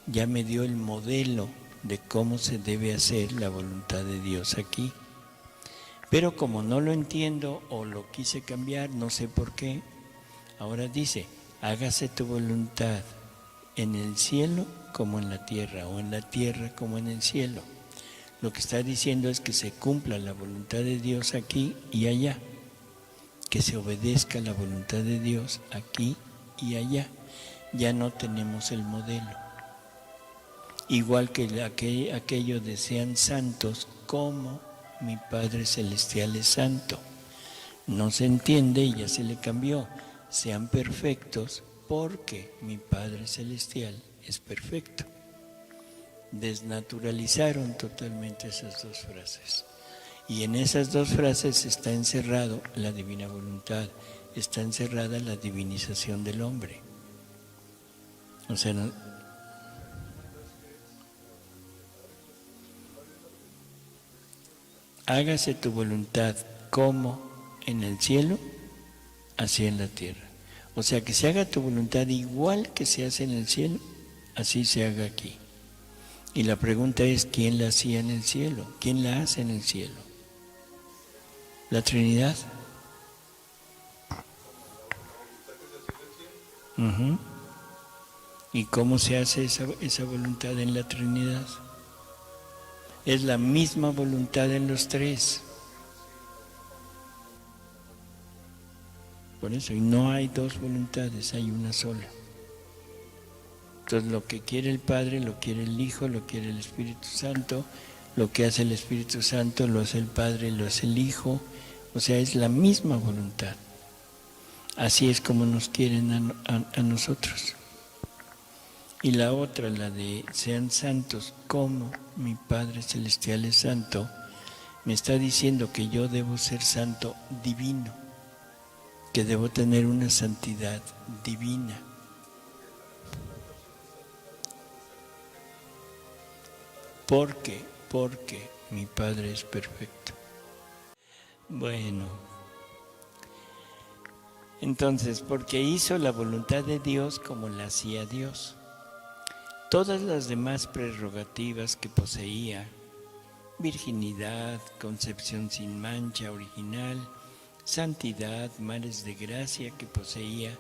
ya me dio el modelo de cómo se debe hacer la voluntad de Dios aquí. Pero como no lo entiendo o lo quise cambiar, no sé por qué, ahora dice, hágase tu voluntad en el cielo como en la tierra, o en la tierra como en el cielo. Lo que está diciendo es que se cumpla la voluntad de Dios aquí y allá, que se obedezca la voluntad de Dios aquí y allá. Ya no tenemos el modelo. Igual que aquello de sean santos como mi Padre Celestial es santo. No se entiende y ya se le cambió. sean perfectos porque mi Padre Celestial es perfecto. Desnaturalizaron totalmente esas dos frases. Y en esas dos frases está encerrado la divina voluntad, está encerrada la divinización del hombre. O sea, hágase tu voluntad como en el cielo, así en la tierra. O sea, que se haga tu voluntad igual que se hace en el cielo, así se haga aquí. Y la pregunta es, ¿quién la hacía en el cielo? ¿Quién la hace en el cielo? ¿La Trinidad? Uh-huh. ¿Y cómo se hace esa voluntad en la Trinidad? Es la misma voluntad en los tres. Por eso, y no hay dos voluntades, hay una sola. Entonces, lo que quiere el Padre, lo quiere el Hijo, lo quiere el Espíritu Santo, lo que hace el Espíritu Santo, lo hace el Padre, lo hace el Hijo, o sea, es la misma voluntad. Así es como nos quieren a nosotros. Y la otra, la de sean santos como mi Padre Celestial es santo, me está diciendo que yo debo ser santo divino, que debo tener una santidad divina. Porque mi Padre es perfecto. Bueno, entonces, porque hizo la voluntad de Dios como la hacía Dios. Todas las demás prerrogativas que poseía, virginidad, concepción sin mancha original, santidad, mares de gracia que poseía,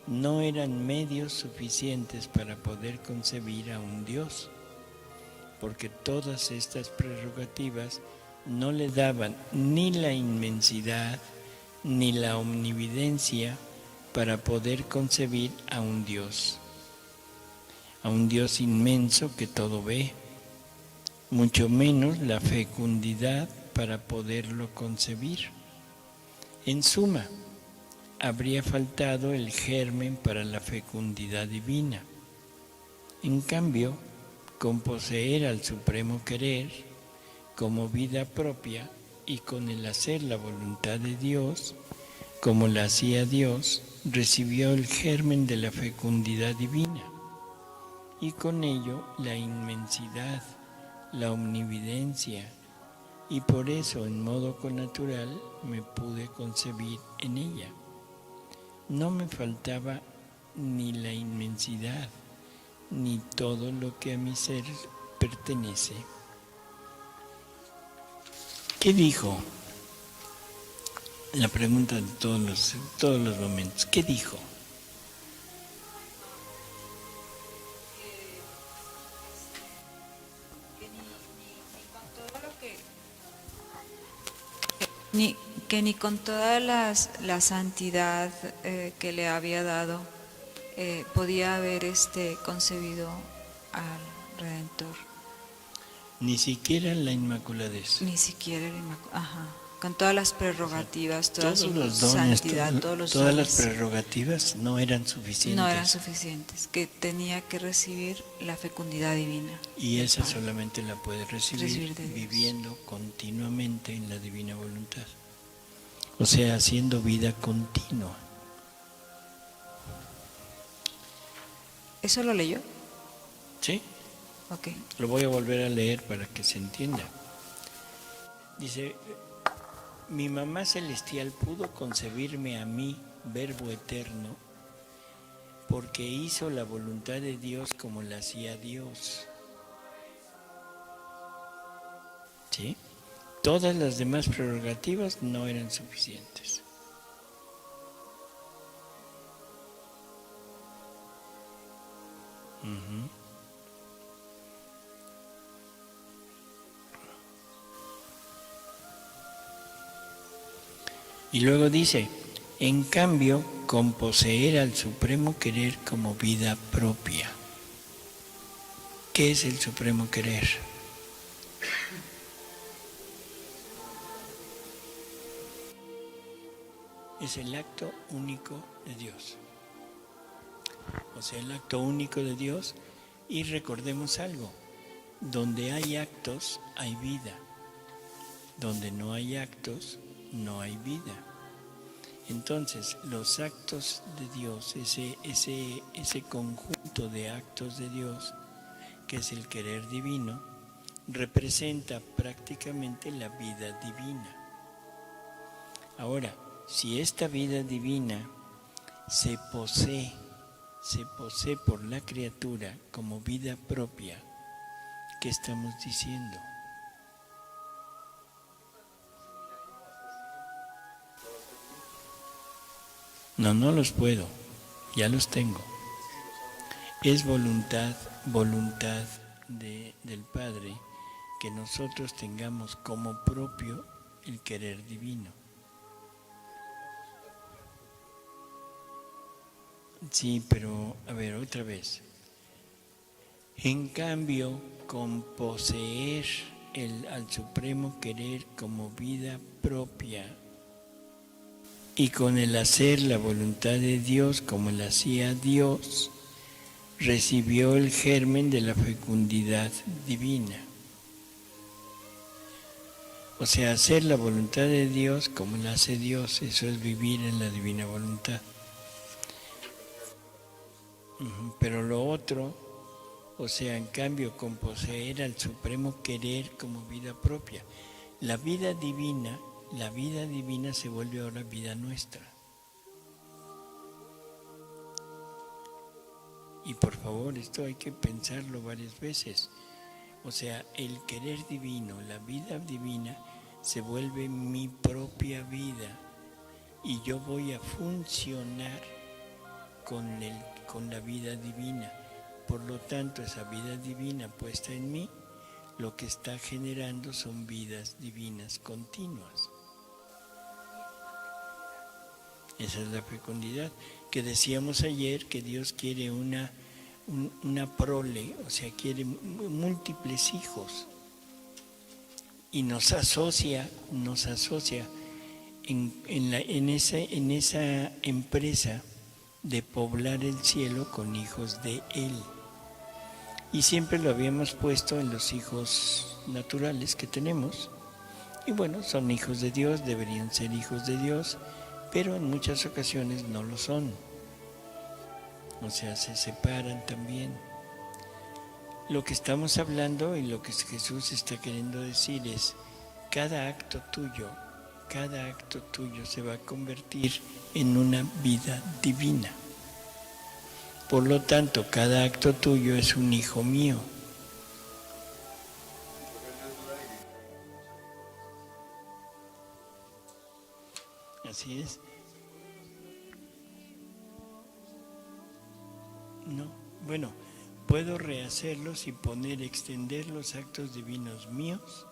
no eran medios suficientes para poder concebir a un Dios, porque todas estas prerrogativas no le daban ni la inmensidad ni la omnividencia para poder concebir a un Dios inmenso que todo ve, mucho menos la fecundidad para poderlo concebir. En suma, habría faltado el germen para la fecundidad divina. En cambio, con poseer al supremo querer como vida propia y con el hacer la voluntad de Dios, como la hacía Dios, recibió el germen de la fecundidad divina y con ello la inmensidad, la omnividencia, y por eso en modo connatural me pude concebir en ella. No me faltaba ni la inmensidad, ni todo lo que a mi ser pertenece. ¿Qué dijo? La pregunta de todos los momentos. ¿Qué dijo? Que ni con toda la santidad que le había dado podía haber concebido al Redentor. Ni siquiera la inmaculadez. Ni siquiera con todas las prerrogativas, toda todos su los dones, santidad, todos los todas dones, las prerrogativas no eran suficientes. no eran suficientes, que tenía que recibir la fecundidad divina. Y esa solamente la puede recibir de Dios, viviendo continuamente en la divina voluntad. O sea, haciendo vida continua. ¿Eso lo leyó? ¿Sí? Ok. Lo voy a volver a leer para que se entienda. Dice, mi mamá celestial pudo concebirme a mí, Verbo eterno, porque hizo la voluntad de Dios como la hacía Dios. ¿Sí? Todas las demás prerrogativas no eran suficientes. Uh-huh. Y luego dice, en cambio, con poseer al supremo querer como vida propia. ¿Qué es el supremo querer? es el acto único de Dios. O sea, el acto único de Dios. Y recordemos algo, donde hay actos hay vida, donde no hay actos no hay vida. Entonces, los actos de Dios, ese conjunto de actos de Dios, que es el querer divino, representa prácticamente la vida divina. Ahora, si esta vida divina se posee por la criatura como vida propia, ¿qué estamos diciendo? No los puedo, ya los tengo. Es voluntad del Padre que nosotros tengamos como propio el querer divino. Sí, pero a ver, otra vez. En cambio, con poseer al supremo querer como vida propia y con el hacer la voluntad de Dios como la hacía Dios, recibió el germen de la fecundidad divina. O sea, hacer la voluntad de Dios como la hace Dios, eso es vivir en la divina voluntad. Pero lo otro, o sea, en cambio, con poseer al supremo querer como vida propia. La vida divina se vuelve ahora vida nuestra. Y por favor, esto hay que pensarlo varias veces. O sea, el querer divino, la vida divina, se vuelve mi propia vida. Y yo voy a funcionar con la vida divina. Por lo tanto, esa vida divina puesta en mí, lo que está generando son vidas divinas continuas. Esa es la fecundidad, que decíamos ayer que Dios quiere una prole, o sea, quiere múltiples hijos. Y nos asocia en esa empresa de poblar el cielo con hijos de Él. Y siempre lo habíamos puesto en los hijos naturales que tenemos. Y bueno, son hijos de Dios, deberían ser hijos de Dios, pero en muchas ocasiones no lo son. O sea, se separan también. Lo que estamos hablando y lo que Jesús está queriendo decir es, cada acto tuyo se va a convertir en una vida divina. Por lo tanto, cada acto tuyo es un hijo mío. Así es. No, bueno, puedo rehacerlos y extender los actos divinos míos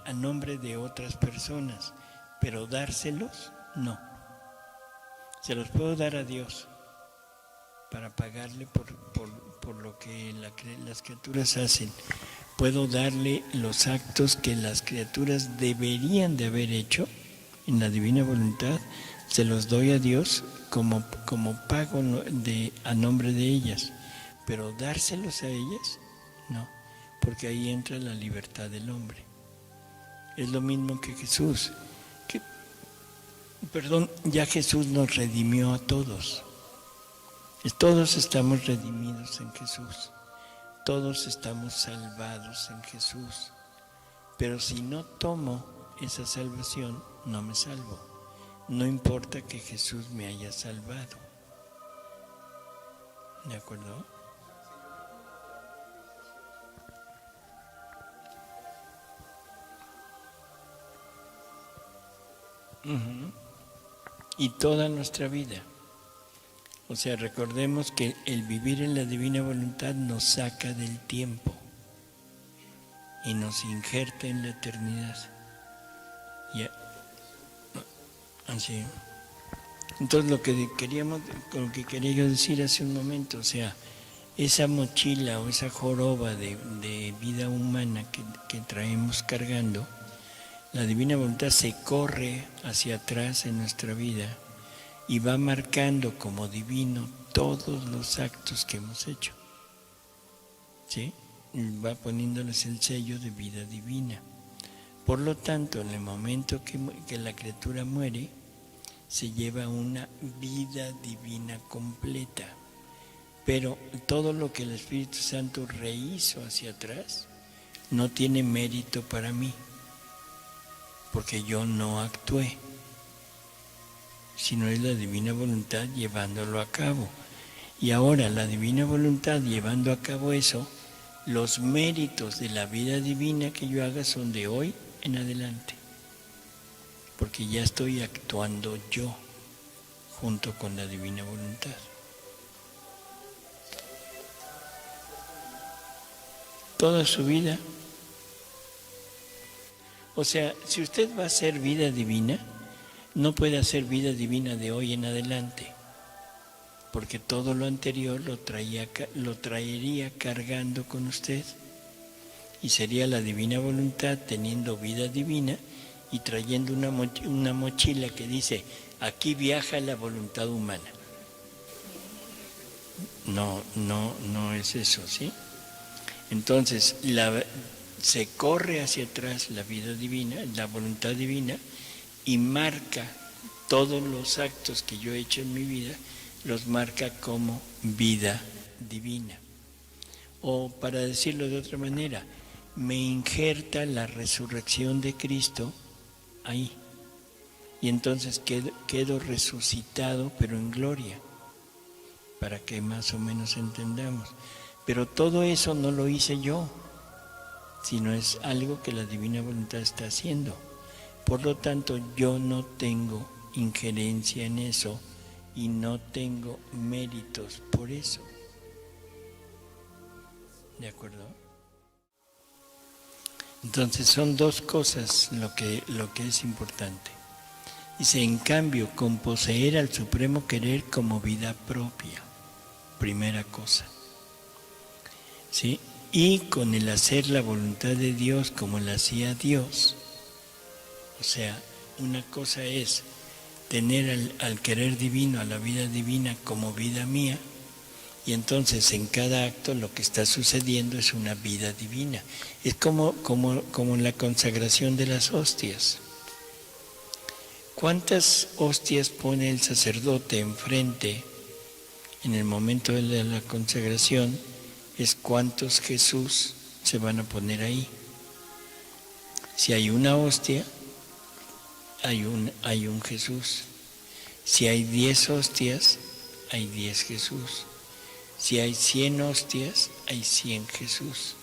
a nombre de otras personas, pero dárselos, no. Se los puedo dar a Dios para pagarle por lo que las criaturas hacen. Puedo darle los actos que las criaturas deberían de haber hecho en la divina voluntad, se los doy a Dios como pago a nombre de ellas, pero dárselos a ellas, no, porque ahí entra la libertad del hombre. Es lo mismo que Jesús, ya Jesús nos redimió a todos. Todos estamos redimidos en Jesús. Todos estamos salvados en Jesús. Pero si no tomo esa salvación, no me salvo. No importa que Jesús me haya salvado. ¿De acuerdo? Y toda nuestra vida. O sea, recordemos que el vivir en la divina voluntad nos saca del tiempo y nos injerta en la eternidad. Así. Entonces lo que quería yo decir hace un momento, o sea, esa mochila o esa joroba de vida humana que traemos cargando, La divina voluntad se corre hacia atrás en nuestra vida y va marcando como divino todos los actos que hemos hecho. ¿Sí? Va poniéndoles el sello de vida divina. Por lo tanto, en el momento que la criatura muere, se lleva una vida divina completa. Pero todo lo que el Espíritu Santo rehizo hacia atrás no tiene mérito para mí, porque yo no actué, sino es la divina voluntad llevándolo a cabo. Y ahora la divina voluntad llevando a cabo eso, los méritos de la vida divina que yo haga son de hoy en adelante, porque ya estoy actuando yo junto con la divina voluntad. Toda su vida. O sea, si usted va a hacer vida divina, no puede hacer vida divina de hoy en adelante, porque todo lo anterior lo traería cargando con usted, y sería la divina voluntad teniendo vida divina y trayendo una mochila que dice, aquí viaja la voluntad humana. No es eso, ¿sí? Entonces, se corre hacia atrás la vida divina, la voluntad divina, y marca todos los actos que yo he hecho en mi vida, los marca como vida divina. O para decirlo de otra manera, me injerta la resurrección de Cristo ahí. Y entonces quedo resucitado, pero en gloria, para que más o menos entendamos. Pero todo eso no lo hice yo, sino es algo que la divina voluntad está haciendo. Por lo tanto, yo no tengo injerencia en eso y no tengo méritos por eso. ¿De acuerdo? Entonces son dos cosas lo que es importante. Dice, en cambio, con poseer al supremo querer como vida propia, primera cosa. ¿Sí? Y con el hacer la voluntad de Dios como la hacía Dios. O sea, una cosa es tener al querer divino, a la vida divina como vida mía, y entonces en cada acto lo que está sucediendo es una vida divina. Es como la consagración de las hostias. ¿Cuántas hostias pone el sacerdote enfrente en el momento de la consagración? Es cuántos Jesús se van a poner ahí. Si hay una hostia, hay un Jesús. Si hay 10 hostias, hay 10 Jesús. Si hay 100 hostias, hay 100 Jesús.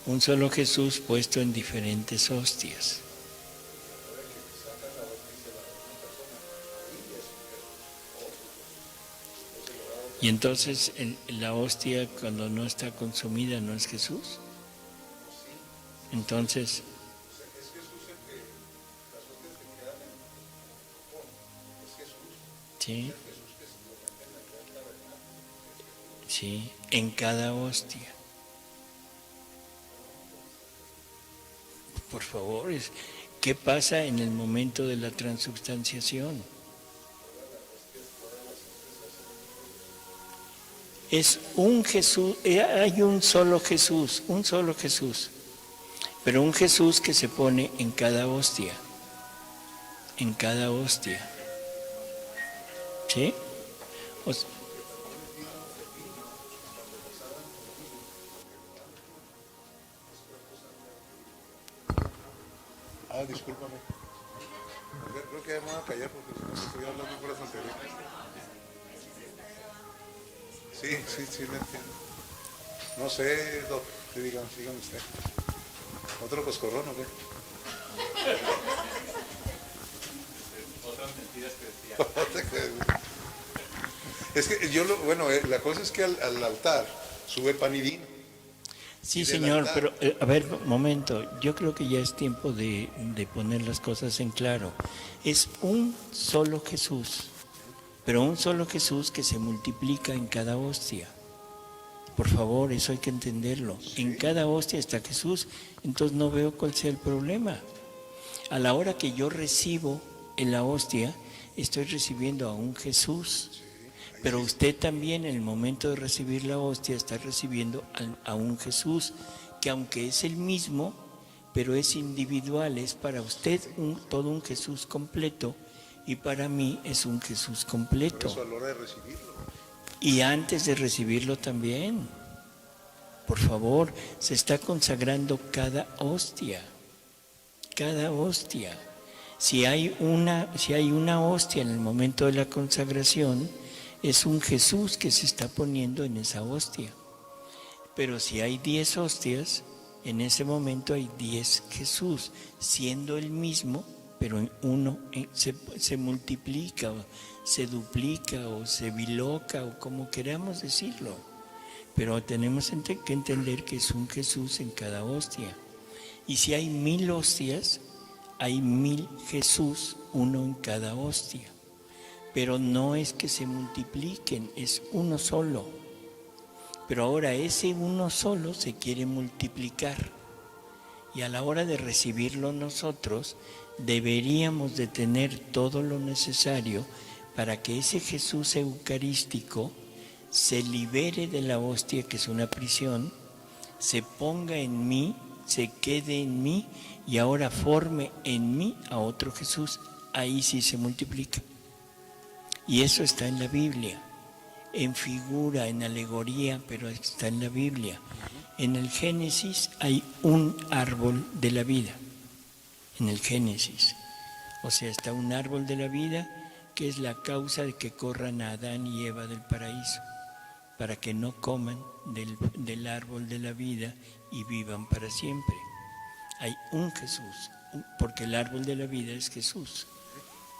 Un solo Jesús puesto en diferentes hostias. Y entonces la hostia cuando no está consumida no es Jesús. Entonces, sí, sí, en cada hostia. Por favor, ¿qué pasa en el momento de la transubstanciación? Es un Jesús, hay un solo Jesús, pero un Jesús que se pone en cada hostia, ¿sí? Discúlpame. Creo que ya me voy a callar porque estoy hablando por las anteriores. Sí, me entiendo. No sé, Doc, dígame usted. ¿Otro coscorrón o qué? Otras mentiras que decía. Es que la cosa es que al altar sube pan y vino. Sí, y del señor, altar. pero a ver, momento, yo creo que ya es tiempo de poner las cosas en claro. Es un solo Jesús, pero un solo Jesús que se multiplica en cada hostia. Por favor, eso hay que entenderlo. En cada hostia está Jesús, entonces no veo cuál sea el problema. A la hora que yo recibo en la hostia, estoy recibiendo a un Jesús. Pero usted también en el momento de recibir la hostia está recibiendo a un Jesús que aunque es el mismo, pero es individual, es para usted todo un Jesús completo y para mí es un Jesús completo. Por eso a la hora de recibirlo. Y antes de recibirlo también. Por favor, se está consagrando cada hostia. Cada hostia. Si hay una hostia en el momento de la consagración, es un Jesús que se está poniendo en esa hostia. Pero si hay 10 hostias, en ese momento hay 10 Jesús, siendo el mismo, pero en uno se multiplica, o se duplica, o se biloca, o como queramos decirlo. Pero tenemos que entender que es un Jesús en cada hostia. Y si hay 1000 hostias, hay 1000 Jesús, uno en cada hostia. Pero no es que se multipliquen, es uno solo. Pero ahora ese uno solo se quiere multiplicar. Y a la hora de recibirlo nosotros, deberíamos de tener todo lo necesario para que ese Jesús eucarístico se libere de la hostia, que es una prisión, se ponga en mí, se quede en mí y ahora forme en mí a otro Jesús. Ahí sí se multiplica. Y eso está en la Biblia, en figura, en alegoría, pero está en la Biblia. En el Génesis hay un árbol de la vida, en el Génesis. O sea, está un árbol de la vida que es la causa de que corran a Adán y Eva del paraíso, para que no coman del árbol de la vida y vivan para siempre. Hay un Jesús, porque el árbol de la vida es Jesús.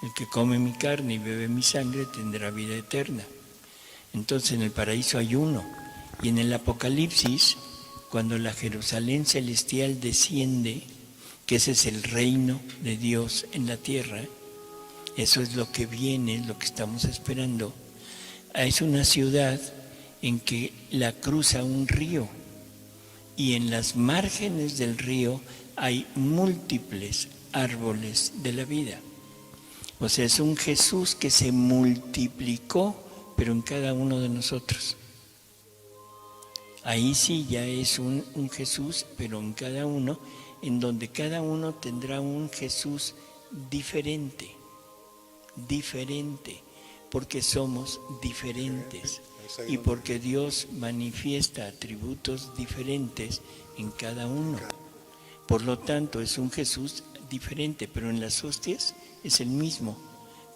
El que come mi carne y bebe mi sangre tendrá vida eterna. Entonces en el paraíso hay uno. Y en el Apocalipsis, cuando la Jerusalén celestial desciende, que ese es el reino de Dios en la tierra, eso es lo que viene, es lo que estamos esperando. Es una ciudad en que la cruza un río y en las márgenes del río hay múltiples árboles de la vida. O sea, es un Jesús que se multiplicó, pero en cada uno de nosotros. Ahí sí ya es un Jesús, pero en cada uno, en donde cada uno tendrá un Jesús diferente, porque somos diferentes y porque Dios manifiesta atributos diferentes en cada uno. Por lo tanto, es un Jesús diferente, pero en las hostias es el mismo,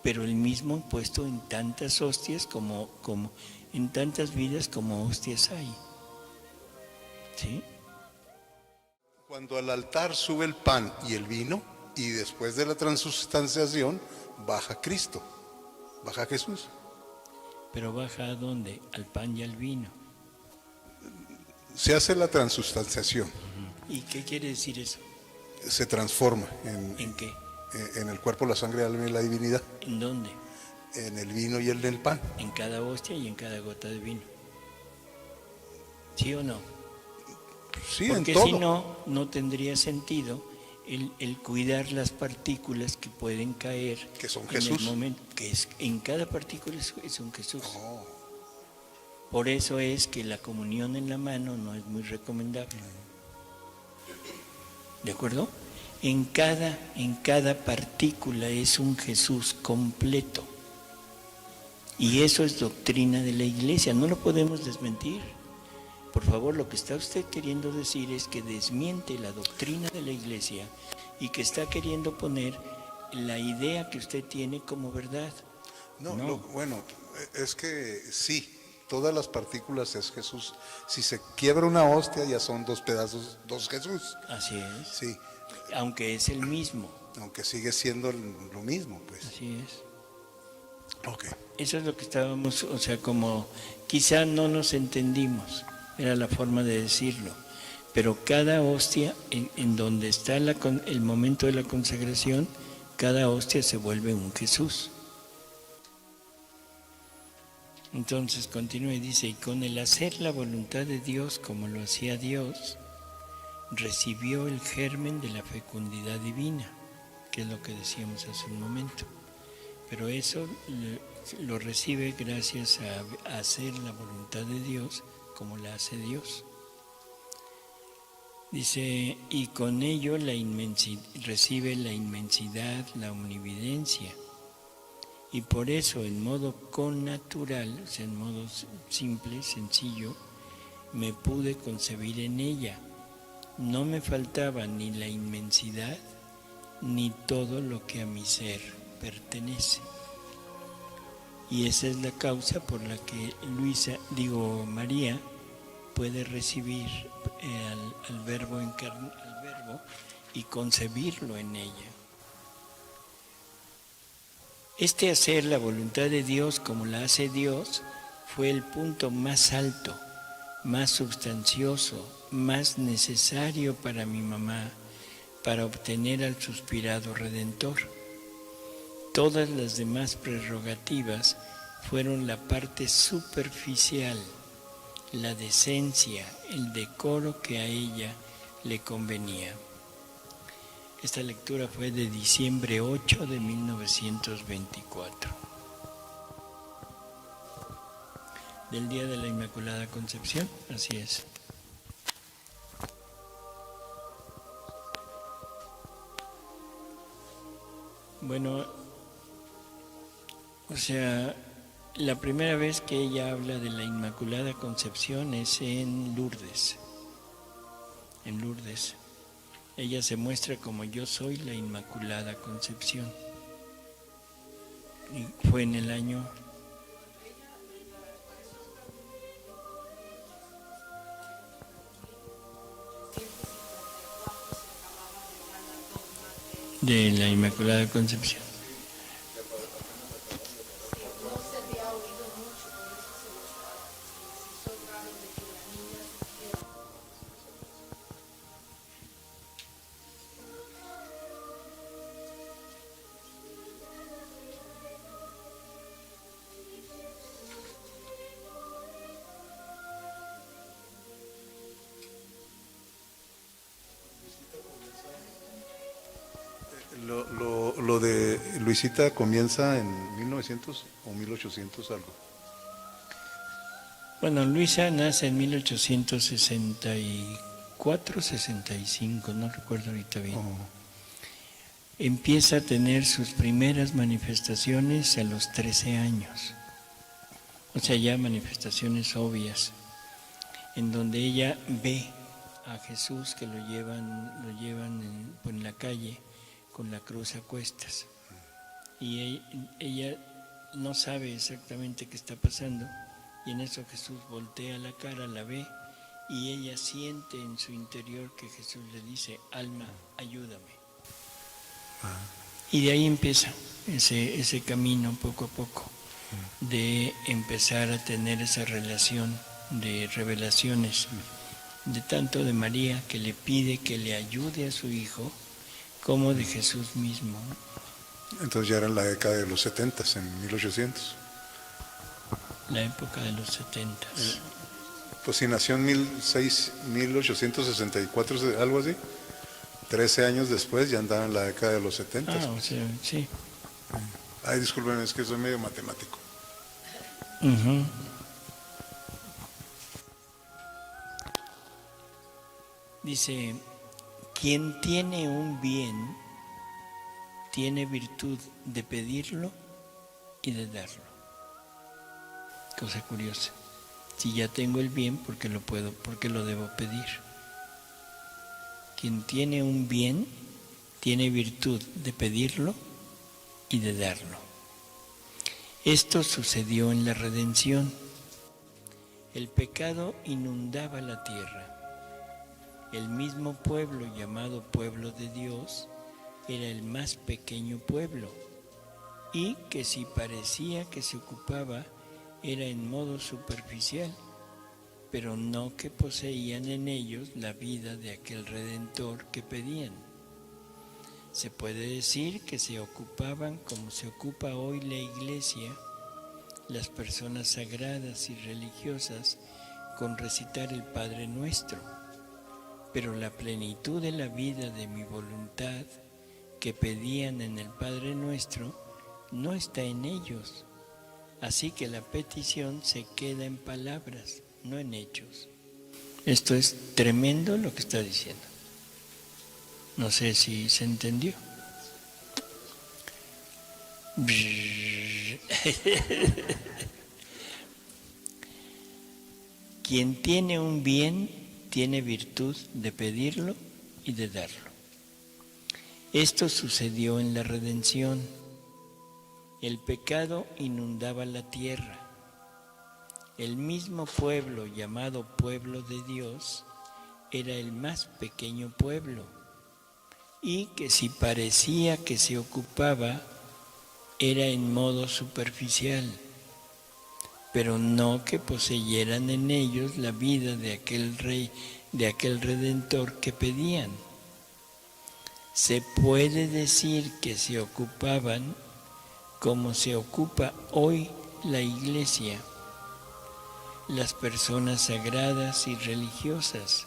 pero el mismo puesto en tantas hostias como en tantas vidas como hostias hay. ¿Sí? Cuando al altar sube el pan y el vino, y después de la transustanciación, baja Cristo, baja Jesús. Pero baja ¿a dónde? Al pan y al vino. Se hace la transustanciación, ¿Y qué quiere decir eso? se transforma ¿En qué? en el cuerpo, la sangre, el alma y la divinidad, ¿En dónde? en el vino y en el pan. En cada hostia y en cada gota de vino. ¿Sí o no? Sí, Porque en todo. si no, no tendría sentido el cuidar las partículas que pueden caer. Que son en Jesús. el momento, en cada partícula es un Jesús. Oh. Por eso es que la comunión en la mano no es muy recomendable. ¿De acuerdo? En cada partícula es un Jesús completo. Y eso es doctrina de la Iglesia, no lo podemos desmentir. Por favor, lo que está usted queriendo decir es que desmiente la doctrina de la Iglesia y que está queriendo poner la idea que usted tiene como verdad. No, No. bueno, es que sí, todas las partículas es Jesús. Si se quiebra una hostia, ya son dos pedazos, dos Jesús. Así es. Sí, Aunque es el mismo. aunque sigue siendo lo mismo, pues. Así es. Ok. Eso es lo que estábamos, o sea, como quizá no nos entendimos, era la forma de decirlo, Pero cada hostia, en donde está el momento de la consagración, cada hostia se vuelve un Jesús. Entonces continúa y dice, y con el hacer la voluntad de Dios como lo hacía Dios, recibió el germen de la fecundidad divina, que es lo que decíamos hace un momento. Pero eso lo recibe gracias a hacer la voluntad de Dios como la hace Dios. Dice, y con ello recibe la inmensidad, la omnividencia. Y por eso, en modo connatural, o sea, en modo simple, sencillo, me pude concebir en ella. No me faltaba ni la inmensidad, ni todo lo que a mi ser pertenece. Y esa es la causa por la que María puede recibir al verbo y concebirlo en ella. Este hacer la voluntad de Dios como la hace Dios fue el punto más alto, más sustancioso, más necesario para mi mamá para obtener al suspirado Redentor. Todas las demás prerrogativas fueron la parte superficial, la decencia, el decoro que a ella le convenía. Esta lectura fue de diciembre 8 de 1924, del Día de la Inmaculada Concepción, así es. Bueno, o sea, la primera vez que ella habla de la Inmaculada Concepción es en Lourdes. En Lourdes. Ella se muestra como yo soy la Inmaculada Concepción. Y fue en el año... de la Inmaculada Concepción. Lo de Luisita comienza en 1900 o 1800 algo. Bueno, Luisa nace en 1864, 65, no recuerdo ahorita bien. Empieza a tener sus primeras manifestaciones a los 13 años. O sea, ya manifestaciones obvias, en donde ella ve a Jesús que lo llevan en la calle con la cruz a cuestas. Y ella no sabe exactamente qué está pasando, y en eso Jesús voltea la cara, la ve, y ella siente en su interior que Jesús le dice, alma, ayúdame. Y de ahí empieza ese camino poco a poco, de empezar a tener esa relación de revelaciones, de tanto de María, que le pide que le ayude a su hijo, como de Jesús mismo. Entonces ya era en la década de los 70, en 1800. La época de los 70. Pues si nació en 1864, algo así, 13 años después ya andaba en la década de los 70. O sea, sí. Ay, discúlpenme, es que soy medio matemático. Dice, quien tiene un bien, tiene virtud de pedirlo y de darlo. Cosa curiosa. Si ya tengo el bien, ¿por qué lo debo pedir? Quien tiene un bien, tiene virtud de pedirlo y de darlo. Esto sucedió en la redención. El pecado inundaba la tierra. El mismo pueblo llamado pueblo de Dios era el más pequeño pueblo, y que si parecía que se ocupaba era en modo superficial, pero no que poseían en ellos la vida de aquel Redentor que pedían. Se puede decir que se ocupaban, como se ocupa hoy la Iglesia, las personas sagradas y religiosas, con recitar el Padre Nuestro, pero la plenitud de la vida de mi voluntad que pedían en el Padre Nuestro no está en ellos, así que la petición se queda en palabras, no en hechos. Esto es tremendo lo que está diciendo. No sé si se entendió. Quien tiene un bien tiene virtud de pedirlo y de darlo. Esto sucedió en la redención. El pecado inundaba la tierra. El mismo pueblo llamado pueblo de Dios era el más pequeño pueblo, y que si parecía que se ocupaba, era en modo superficial, pero no que poseyeran en ellos la vida de aquel rey, de aquel Redentor que pedían. Se puede decir que se ocupaban como se ocupa hoy la Iglesia, las personas sagradas y religiosas,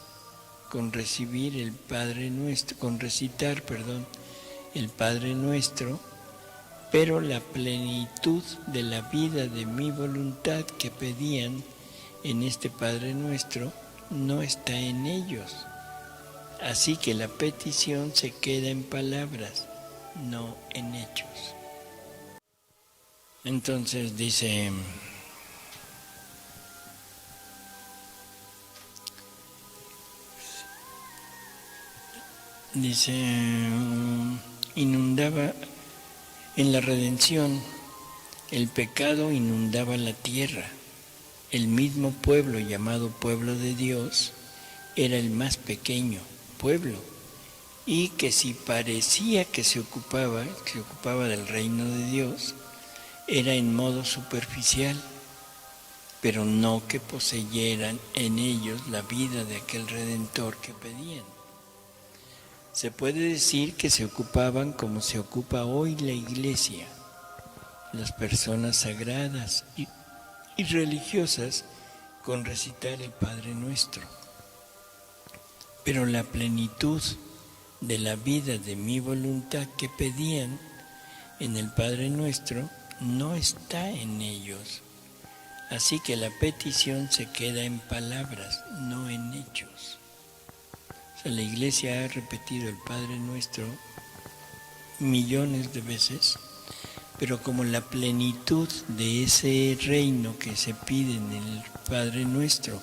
con recibir el Padre Nuestro, con recitar, el Padre Nuestro, pero la plenitud de la vida de mi voluntad que pedían en este Padre Nuestro no está en ellos. Así que la petición se queda en palabras, no en hechos. Entonces dice, inundaba en la redención, el pecado inundaba la tierra. El mismo pueblo llamado pueblo de Dios era el más pequeño pueblo, y que si parecía que se ocupaba del reino de Dios, era en modo superficial, pero no que poseyeran en ellos la vida de aquel Redentor que pedían. Se puede decir que se ocupaban como se ocupa hoy la Iglesia, las personas sagradas y religiosas, con recitar el Padre Nuestro. Pero la plenitud de la vida de mi voluntad que pedían en el Padre Nuestro no está en ellos. Así que la petición se queda en palabras, no en hechos. O sea, la Iglesia ha repetido el Padre Nuestro millones de veces, pero como la plenitud de ese reino que se pide en el Padre Nuestro,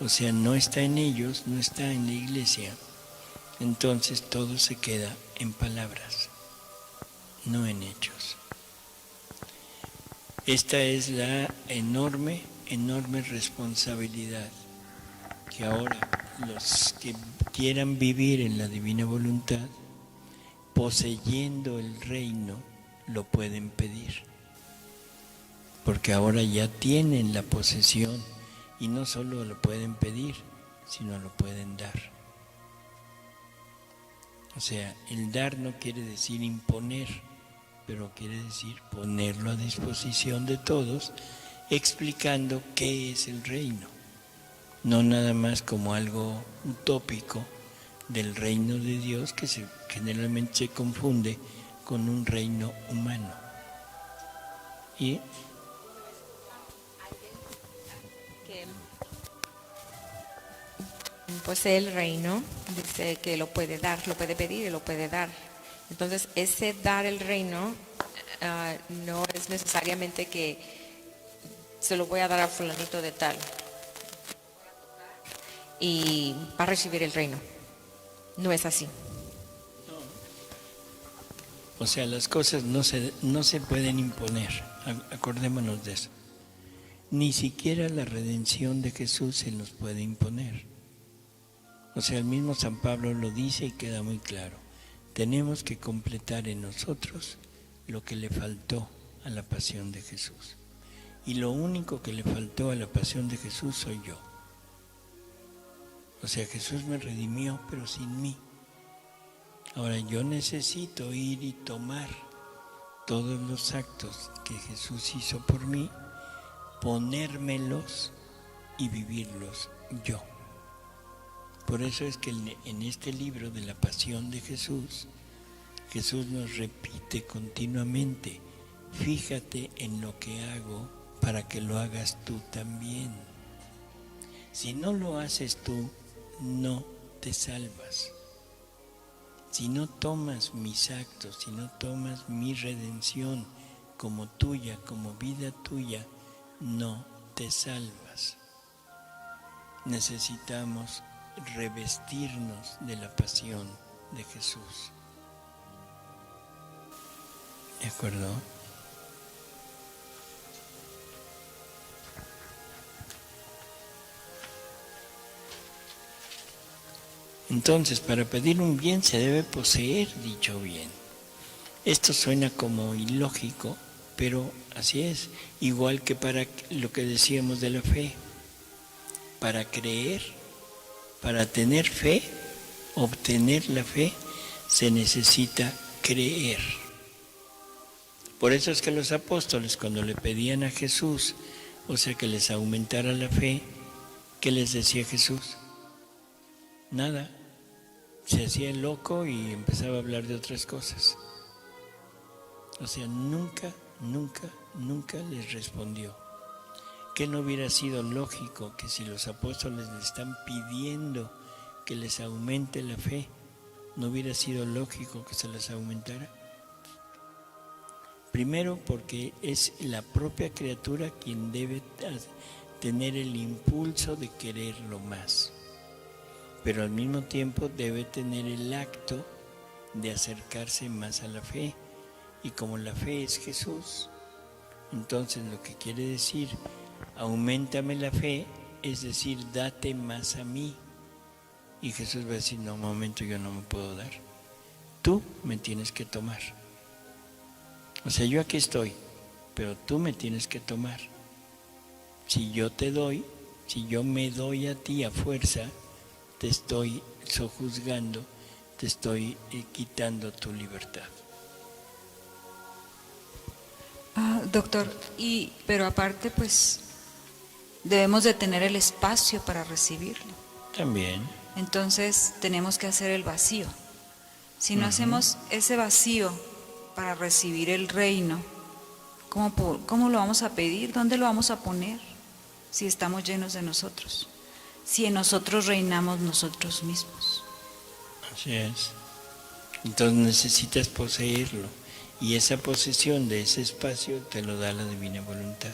o sea, no está en ellos, no está en la Iglesia, entonces todo se queda en palabras, no en hechos. Esta es la enorme responsabilidad que ahora los que quieran vivir en la divina voluntad, poseyendo el reino, lo pueden pedir. Porque ahora ya tienen la posesión y no solo lo pueden pedir, sino lo pueden dar. O sea, el dar no quiere decir imponer, pero quiere decir ponerlo a disposición de todos, explicando qué es el reino. No nada más como algo utópico del reino de Dios que generalmente se confunde con un reino humano. Y que posee el reino, dice que lo puede dar, lo puede pedir y lo puede dar. Entonces, ese dar el reino no es necesariamente que se lo voy a dar a fulanito de tal y va a recibir el reino. No es así. o sea, las cosas no se pueden imponer, acordémonos de eso. Ni siquiera la redención de Jesús se nos puede imponer. O sea, el mismo San Pablo lo dice y queda muy claro. Tenemos que completar en nosotros lo que le faltó a la pasión de Jesús. Y lo único que le faltó a la pasión de Jesús soy yo. O sea, Jesús me redimió, pero sin mí. Ahora yo necesito ir y tomar todos los actos que Jesús hizo por mí, ponérmelos y vivirlos yo. Por eso es que en este libro de la Pasión de Jesús, Jesús nos repite continuamente: fíjate en lo que hago para que lo hagas tú también. Si no lo haces tú, no te salvas. Si no tomas mis actos, si no tomas mi redención como tuya, como vida tuya, no te salvas. Necesitamos revestirnos de la pasión de Jesús. ¿De acuerdo? Entonces, para pedir un bien se debe poseer dicho bien. Esto suena como ilógico, pero así es. Igual que para lo que decíamos de la fe. Para creer, para tener fe, obtener la fe, se necesita creer. Por eso es que los apóstoles, cuando le pedían a Jesús, o sea, que les aumentara la fe, ¿qué les decía Jesús? Nada. Se hacía el loco y empezaba a hablar de otras cosas. O sea, nunca les respondió. ¿Qué no hubiera sido lógico que si los apóstoles le están pidiendo que les aumente la fe, no hubiera sido lógico que se les aumentara? Primero, porque es la propia criatura quien debe tener el impulso de quererlo más, pero al mismo tiempo debe tener el acto de acercarse más a la fe. Y como la fe es Jesús, entonces lo que quiere decir, auméntame la fe, es decir, date más a mí. Y Jesús va a decir, no, un momento, yo no me puedo dar. Tú me tienes que tomar. O sea, yo aquí estoy, pero tú me tienes que tomar. Si yo te doy, si yo me doy a ti a fuerza, te estoy sojuzgando, te estoy quitando tu libertad. Doctor, pero aparte pues debemos de tener el espacio para recibirlo. También. Entonces tenemos que hacer el vacío. Si no hacemos ese vacío para recibir el reino, ¿cómo lo vamos a pedir? ¿Dónde lo vamos a poner? Si estamos llenos de nosotros, si en nosotros reinamos nosotros mismos. Así es. Entonces necesitas poseerlo. Y esa posesión de ese espacio te lo da la divina voluntad,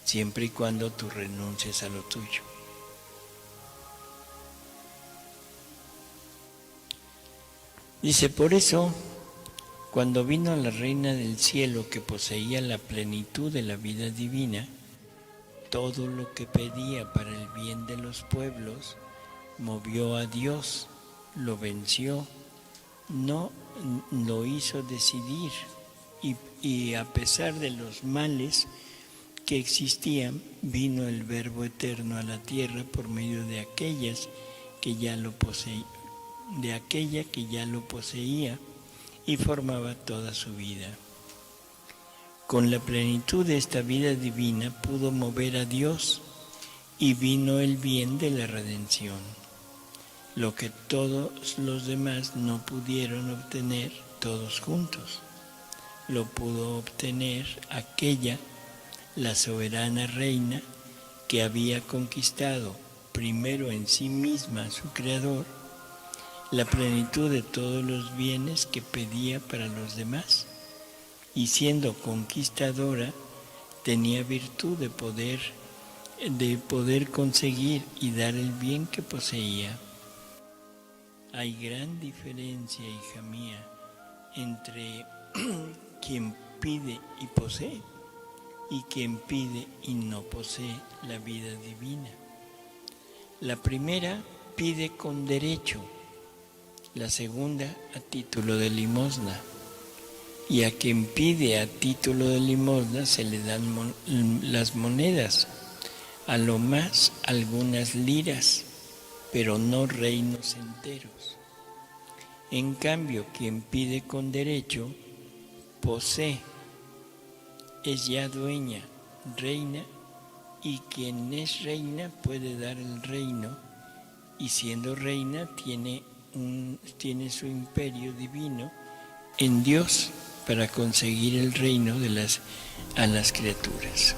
siempre y cuando tú renuncies a lo tuyo. Dice, por eso, cuando vino la reina del cielo que poseía la plenitud de la vida divina, todo lo que pedía para el bien de los pueblos, movió a Dios, lo venció, no lo hizo decidir, y a pesar de los males que existían, vino el Verbo eterno a la tierra por medio de aquella que ya lo poseía y formaba toda su vida. Con la plenitud de esta vida divina pudo mover a Dios y vino el bien de la redención, lo que todos los demás no pudieron obtener todos juntos. Lo pudo obtener aquella, la soberana reina, que había conquistado primero en sí misma a su Creador la plenitud de todos los bienes que pedía para los demás, y siendo conquistadora tenía virtud de poder conseguir y dar el bien que poseía. Hay gran diferencia, hija mía, entre quien pide y posee y quien pide y no posee la vida divina. La primera pide con derecho, la segunda a título de limosna. Y a quien pide a título de limosna se le dan las monedas, a lo más algunas liras, pero no reinos enteros. En cambio, quien pide con derecho, posee, es ya dueña, reina, y quien es reina puede dar el reino, y siendo reina tiene su imperio divino en Dios para conseguir el reino a las criaturas.